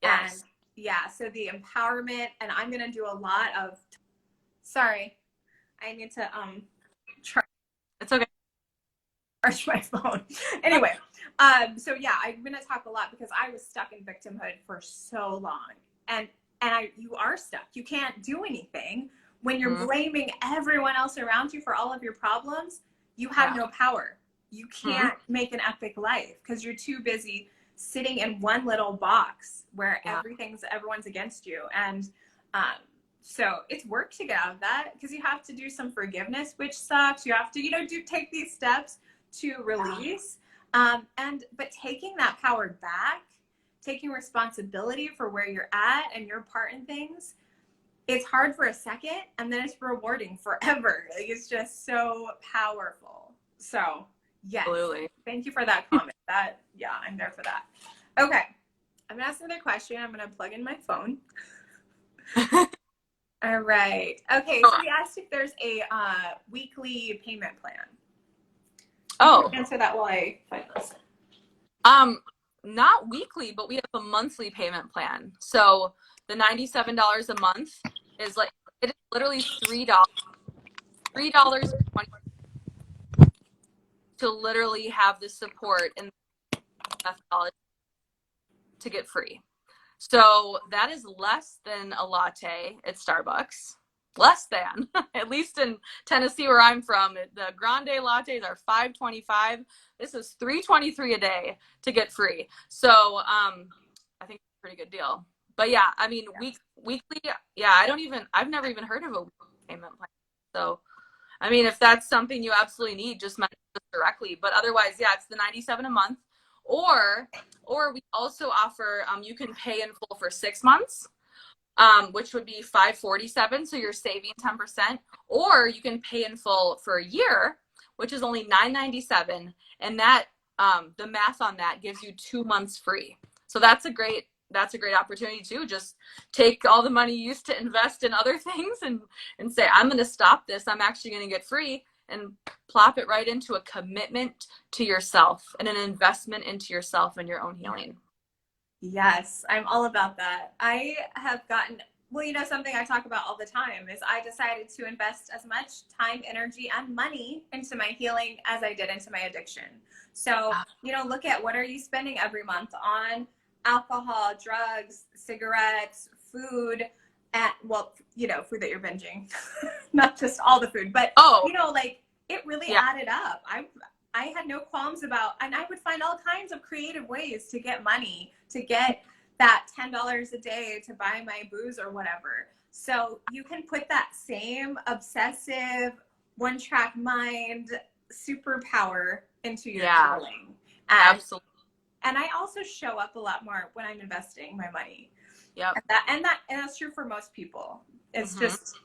Yes. And yeah, so the empowerment, and I'm going to do a lot of, sorry, I need to It's okay. charge my phone. Anyway, so yeah, I'm going to talk a lot because I was stuck in victimhood for so long. And you are stuck. You can't do anything. When you're blaming everyone else around you for all of your problems, you have no power. You can't make an epic life because you're too busy sitting in one little box where everyone's against you. And so it's work to get out of that because you have to do some forgiveness, which sucks. You have to, take these steps to release. But taking that power back, taking responsibility for where you're at and your part in things, it's hard for a second and then it's rewarding forever. Like, it's just so powerful. So yes, absolutely. Thank you for that comment. I'm there for that. Okay, I'm gonna ask another question. I'm gonna plug in my phone. All right. Okay, so we asked if there's a weekly payment plan. Oh, answer that while I find this. Not weekly, but we have a monthly payment plan. So the $97 a month is it is literally $3 to literally have the support and methodology to get free. So that is less than a latte at Starbucks. Less than, at least in Tennessee where I'm from, the grande lattes are $5.25. This is $3.23 a day to get free. So I think it's a pretty good deal. But yeah, I mean, weekly, I've never even heard of a payment plan. So, I mean, if that's something you absolutely need, just message us directly. But otherwise, yeah, it's the $97 a month. Or we also offer, you can pay in full for 6 months. Which would be $547, so you're saving 10%, or you can pay in full for a year, which is only $997, and that the math on that gives you 2 months free. So that's a great opportunity too. Just take all the money you used to invest in other things and say, I'm going to stop this. I'm actually going to get free, and plop it right into a commitment to yourself and an investment into yourself and your own healing. Yes, I'm all about that. I have gotten, something I talk about all the time is I decided to invest as much time, energy, and money into my healing as I did into my addiction. So, look at what are you spending every month on alcohol, drugs, cigarettes, food, and food that you're binging, not just all the food, but it really added up. I had no qualms about, and I would find all kinds of creative ways to get money, to get that $10 a day to buy my booze or whatever. So you can put that same obsessive, one-track mind superpower into your healing. Absolutely. And I also show up a lot more when I'm investing my money. Yep. And that's true for most people. It's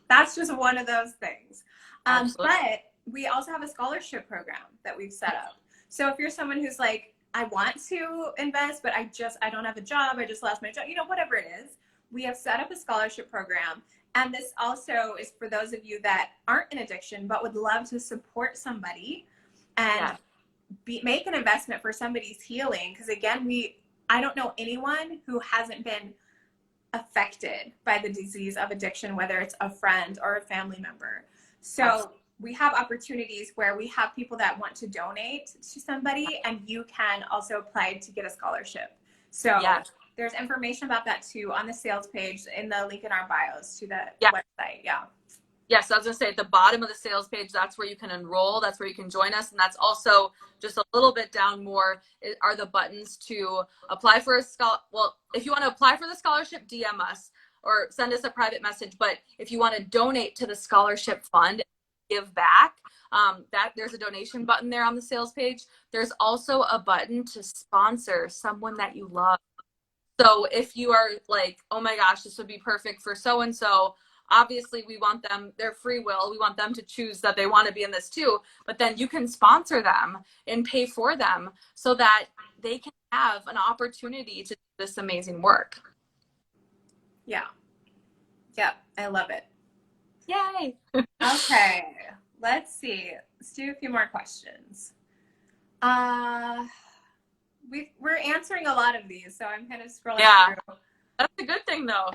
that's just one of those things. But we also have a scholarship program that we've set up. So if you're someone who's like, I want to invest, but I don't have a job, I just lost my job, whatever it is, we have set up a scholarship program. And this also is for those of you that aren't in addiction, but would love to support somebody and make an investment for somebody's healing. Because again, I don't know anyone who hasn't been affected by the disease of addiction, whether it's a friend or a family member. So we have opportunities where we have people that want to donate to somebody, and you can also apply to get a scholarship. So there's information about that too on the sales page in the link in our bios to the website. Yes, I was going to say at the bottom of the sales page, that's where you can enroll. That's where you can join us. And that's also just a little bit down more are the buttons to apply for a scholarship. Well, if you want to apply for the scholarship, DM us or send us a private message. But if you want to donate to the scholarship fund, give back, there's a donation button there on the sales page. There's also a button to sponsor someone that you love. So if you are like, oh my gosh, this would be perfect for so-and-so, obviously we want them, their free will, we want them to choose that they want to be in this too, but then you can sponsor them and pay for them so that they can have an opportunity to do this amazing work. Yeah. Yep. I love it. Yay. Okay. Let's see. Let's do a few more questions. We're answering a lot of these, so I'm kind of scrolling through. That's a good thing though.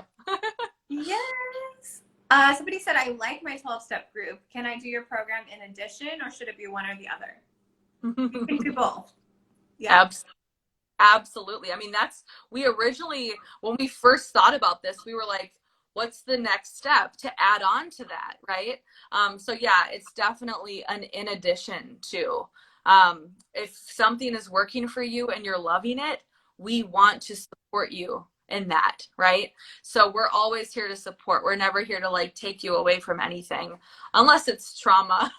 Yes. Somebody said, I like my 12-step group. Can I do your program in addition, or should it be one or the other? You can do both. Yeah. Absolutely. I mean, we originally, when we first thought about this, we were like, what's the next step to add on to that, right? So yeah, it's definitely an in addition to. If something is working for you and you're loving it, we want to support you in that, right? So we're always here to support. We're never here to like take you away from anything, unless it's trauma.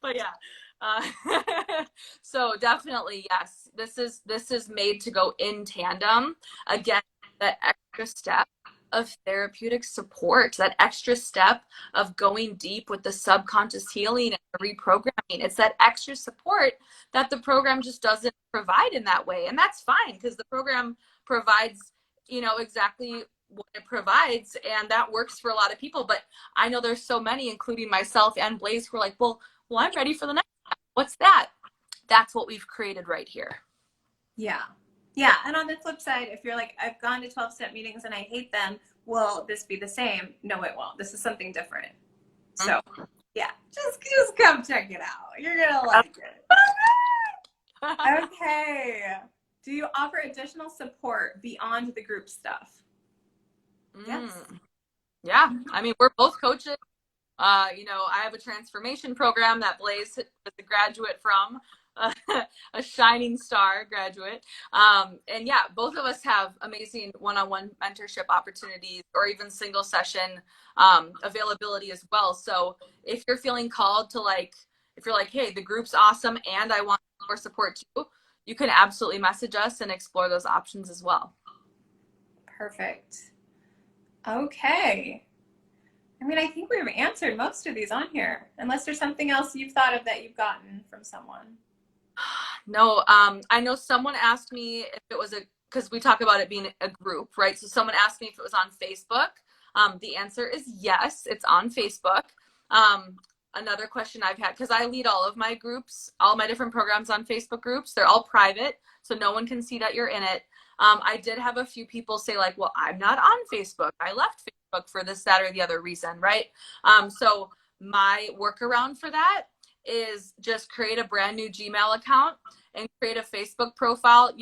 But yeah. So definitely, yes, this is made to go in tandem. Again, that extra step of therapeutic support, that extra step of going deep with the subconscious healing and the reprogramming. It's that extra support that the program just doesn't provide in that way. And that's fine, because the program provides, exactly what it provides, and that works for a lot of people. But I know there's so many, including myself and Blaze, who are like, well, I'm ready for the next step. What's that? That's what we've created right here. Yeah. Yeah. And on the flip side, if you're like, I've gone to 12-step meetings and I hate them, will this be the same? No, it won't. This is something different. So yeah, just come check it out. You're going to like it. Okay. Do you offer additional support beyond the group stuff? Yes. Yeah. I mean, we're both coaches. I have a transformation program that Blaze was a graduate from, a shining star graduate. And yeah, both of us have amazing one-on-one mentorship opportunities, or even single session availability as well. So if you're feeling called to if you're like, hey, the group's awesome and I want more support too, you can absolutely message us and explore those options as well. Perfect. Okay. I mean, I think we've answered most of these on here, unless there's something else you've thought of that you've gotten from someone. No, I know someone asked me if it was because we talk about it being a group, right? So someone asked me if it was on Facebook. The answer is yes, it's on Facebook. Another question I've had, because I lead all of my groups, all my different programs on Facebook groups, they're all private, so no one can see that you're in it. I did have a few people say like, well, I'm not on Facebook. I left Facebook for this, that, or the other reason, right? So my workaround for that is just create a brand new Gmail account and create a Facebook profile.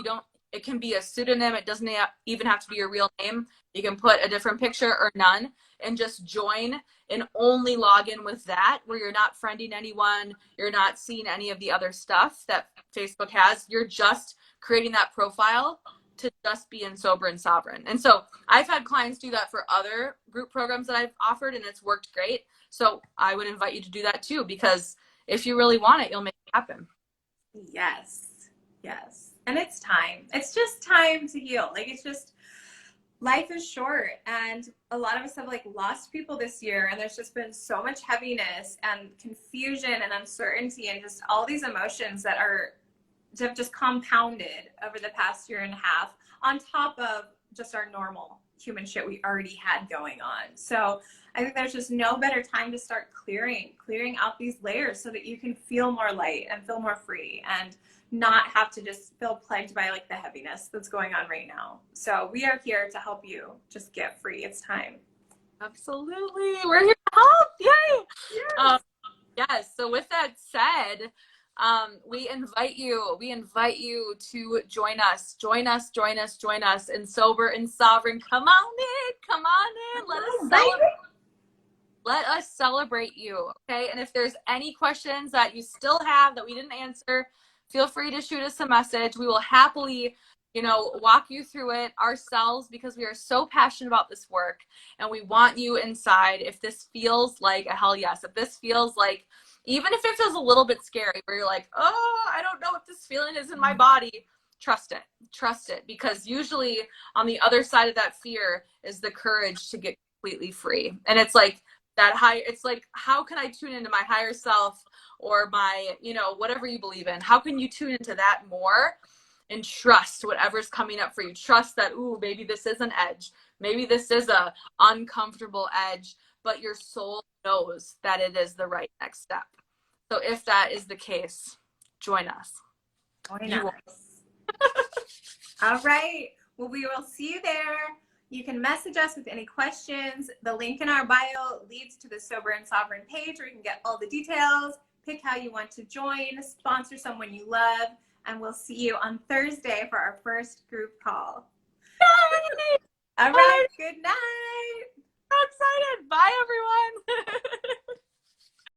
It can be a pseudonym. It doesn't even have to be your real name. You can put a different picture or none, and just join and only log in with that, where you're not friending anyone. You're not seeing any of the other stuff that Facebook has. You're just creating that profile to just be in Sober and Sovereign. And so I've had clients do that for other group programs that I've offered, and it's worked great. So I would invite you to do that too, because if you really want it, you'll make it happen. Yes. Yes. And it's time. It's just time to heal. It's just, life is short, and a lot of us have lost people this year, and there's just been so much heaviness and confusion and uncertainty and just all these emotions that have just compounded over the past year and a half, on top of just our normal human shit we already had going on. So I think there's just no better time to start clearing out these layers so that you can feel more light and feel more free, and not have to just feel plagued by the heaviness that's going on right now. So we are here to help you just get free. It's time. Absolutely. We're here to help. Yay. Yes. Yes. So with that said, we invite you to join us in Sober and Sovereign. Come on in. Let us celebrate you. Okay. And if there's any questions that you still have that we didn't answer, feel free to shoot us a message. We will happily, walk you through it ourselves, because we are so passionate about this work, and we want you inside. If this feels like a hell yes, if this feels like, even if it feels a little bit scary, where you're like, oh, I don't know what this feeling is in my body, trust it, because usually on the other side of that fear is the courage to get completely free. And it's like that high, it's like, how can I tune into my higher self or my, you know, whatever you believe in? How can you tune into that more and trust whatever's coming up for you? Trust that, ooh, maybe this is an edge. Maybe this is a uncomfortable edge, but your soul knows that it is the right next step. So if that is the case, join us. Join You will. us. All right. Well, we will see you there. You can message us with any questions. The link in our bio leads to the Sober and Sovereign page where you can get all the details, pick how you want to join, sponsor someone you love, and we'll see you on Thursday for our first group call. Yay! All right. Good night. So excited. Bye, everyone.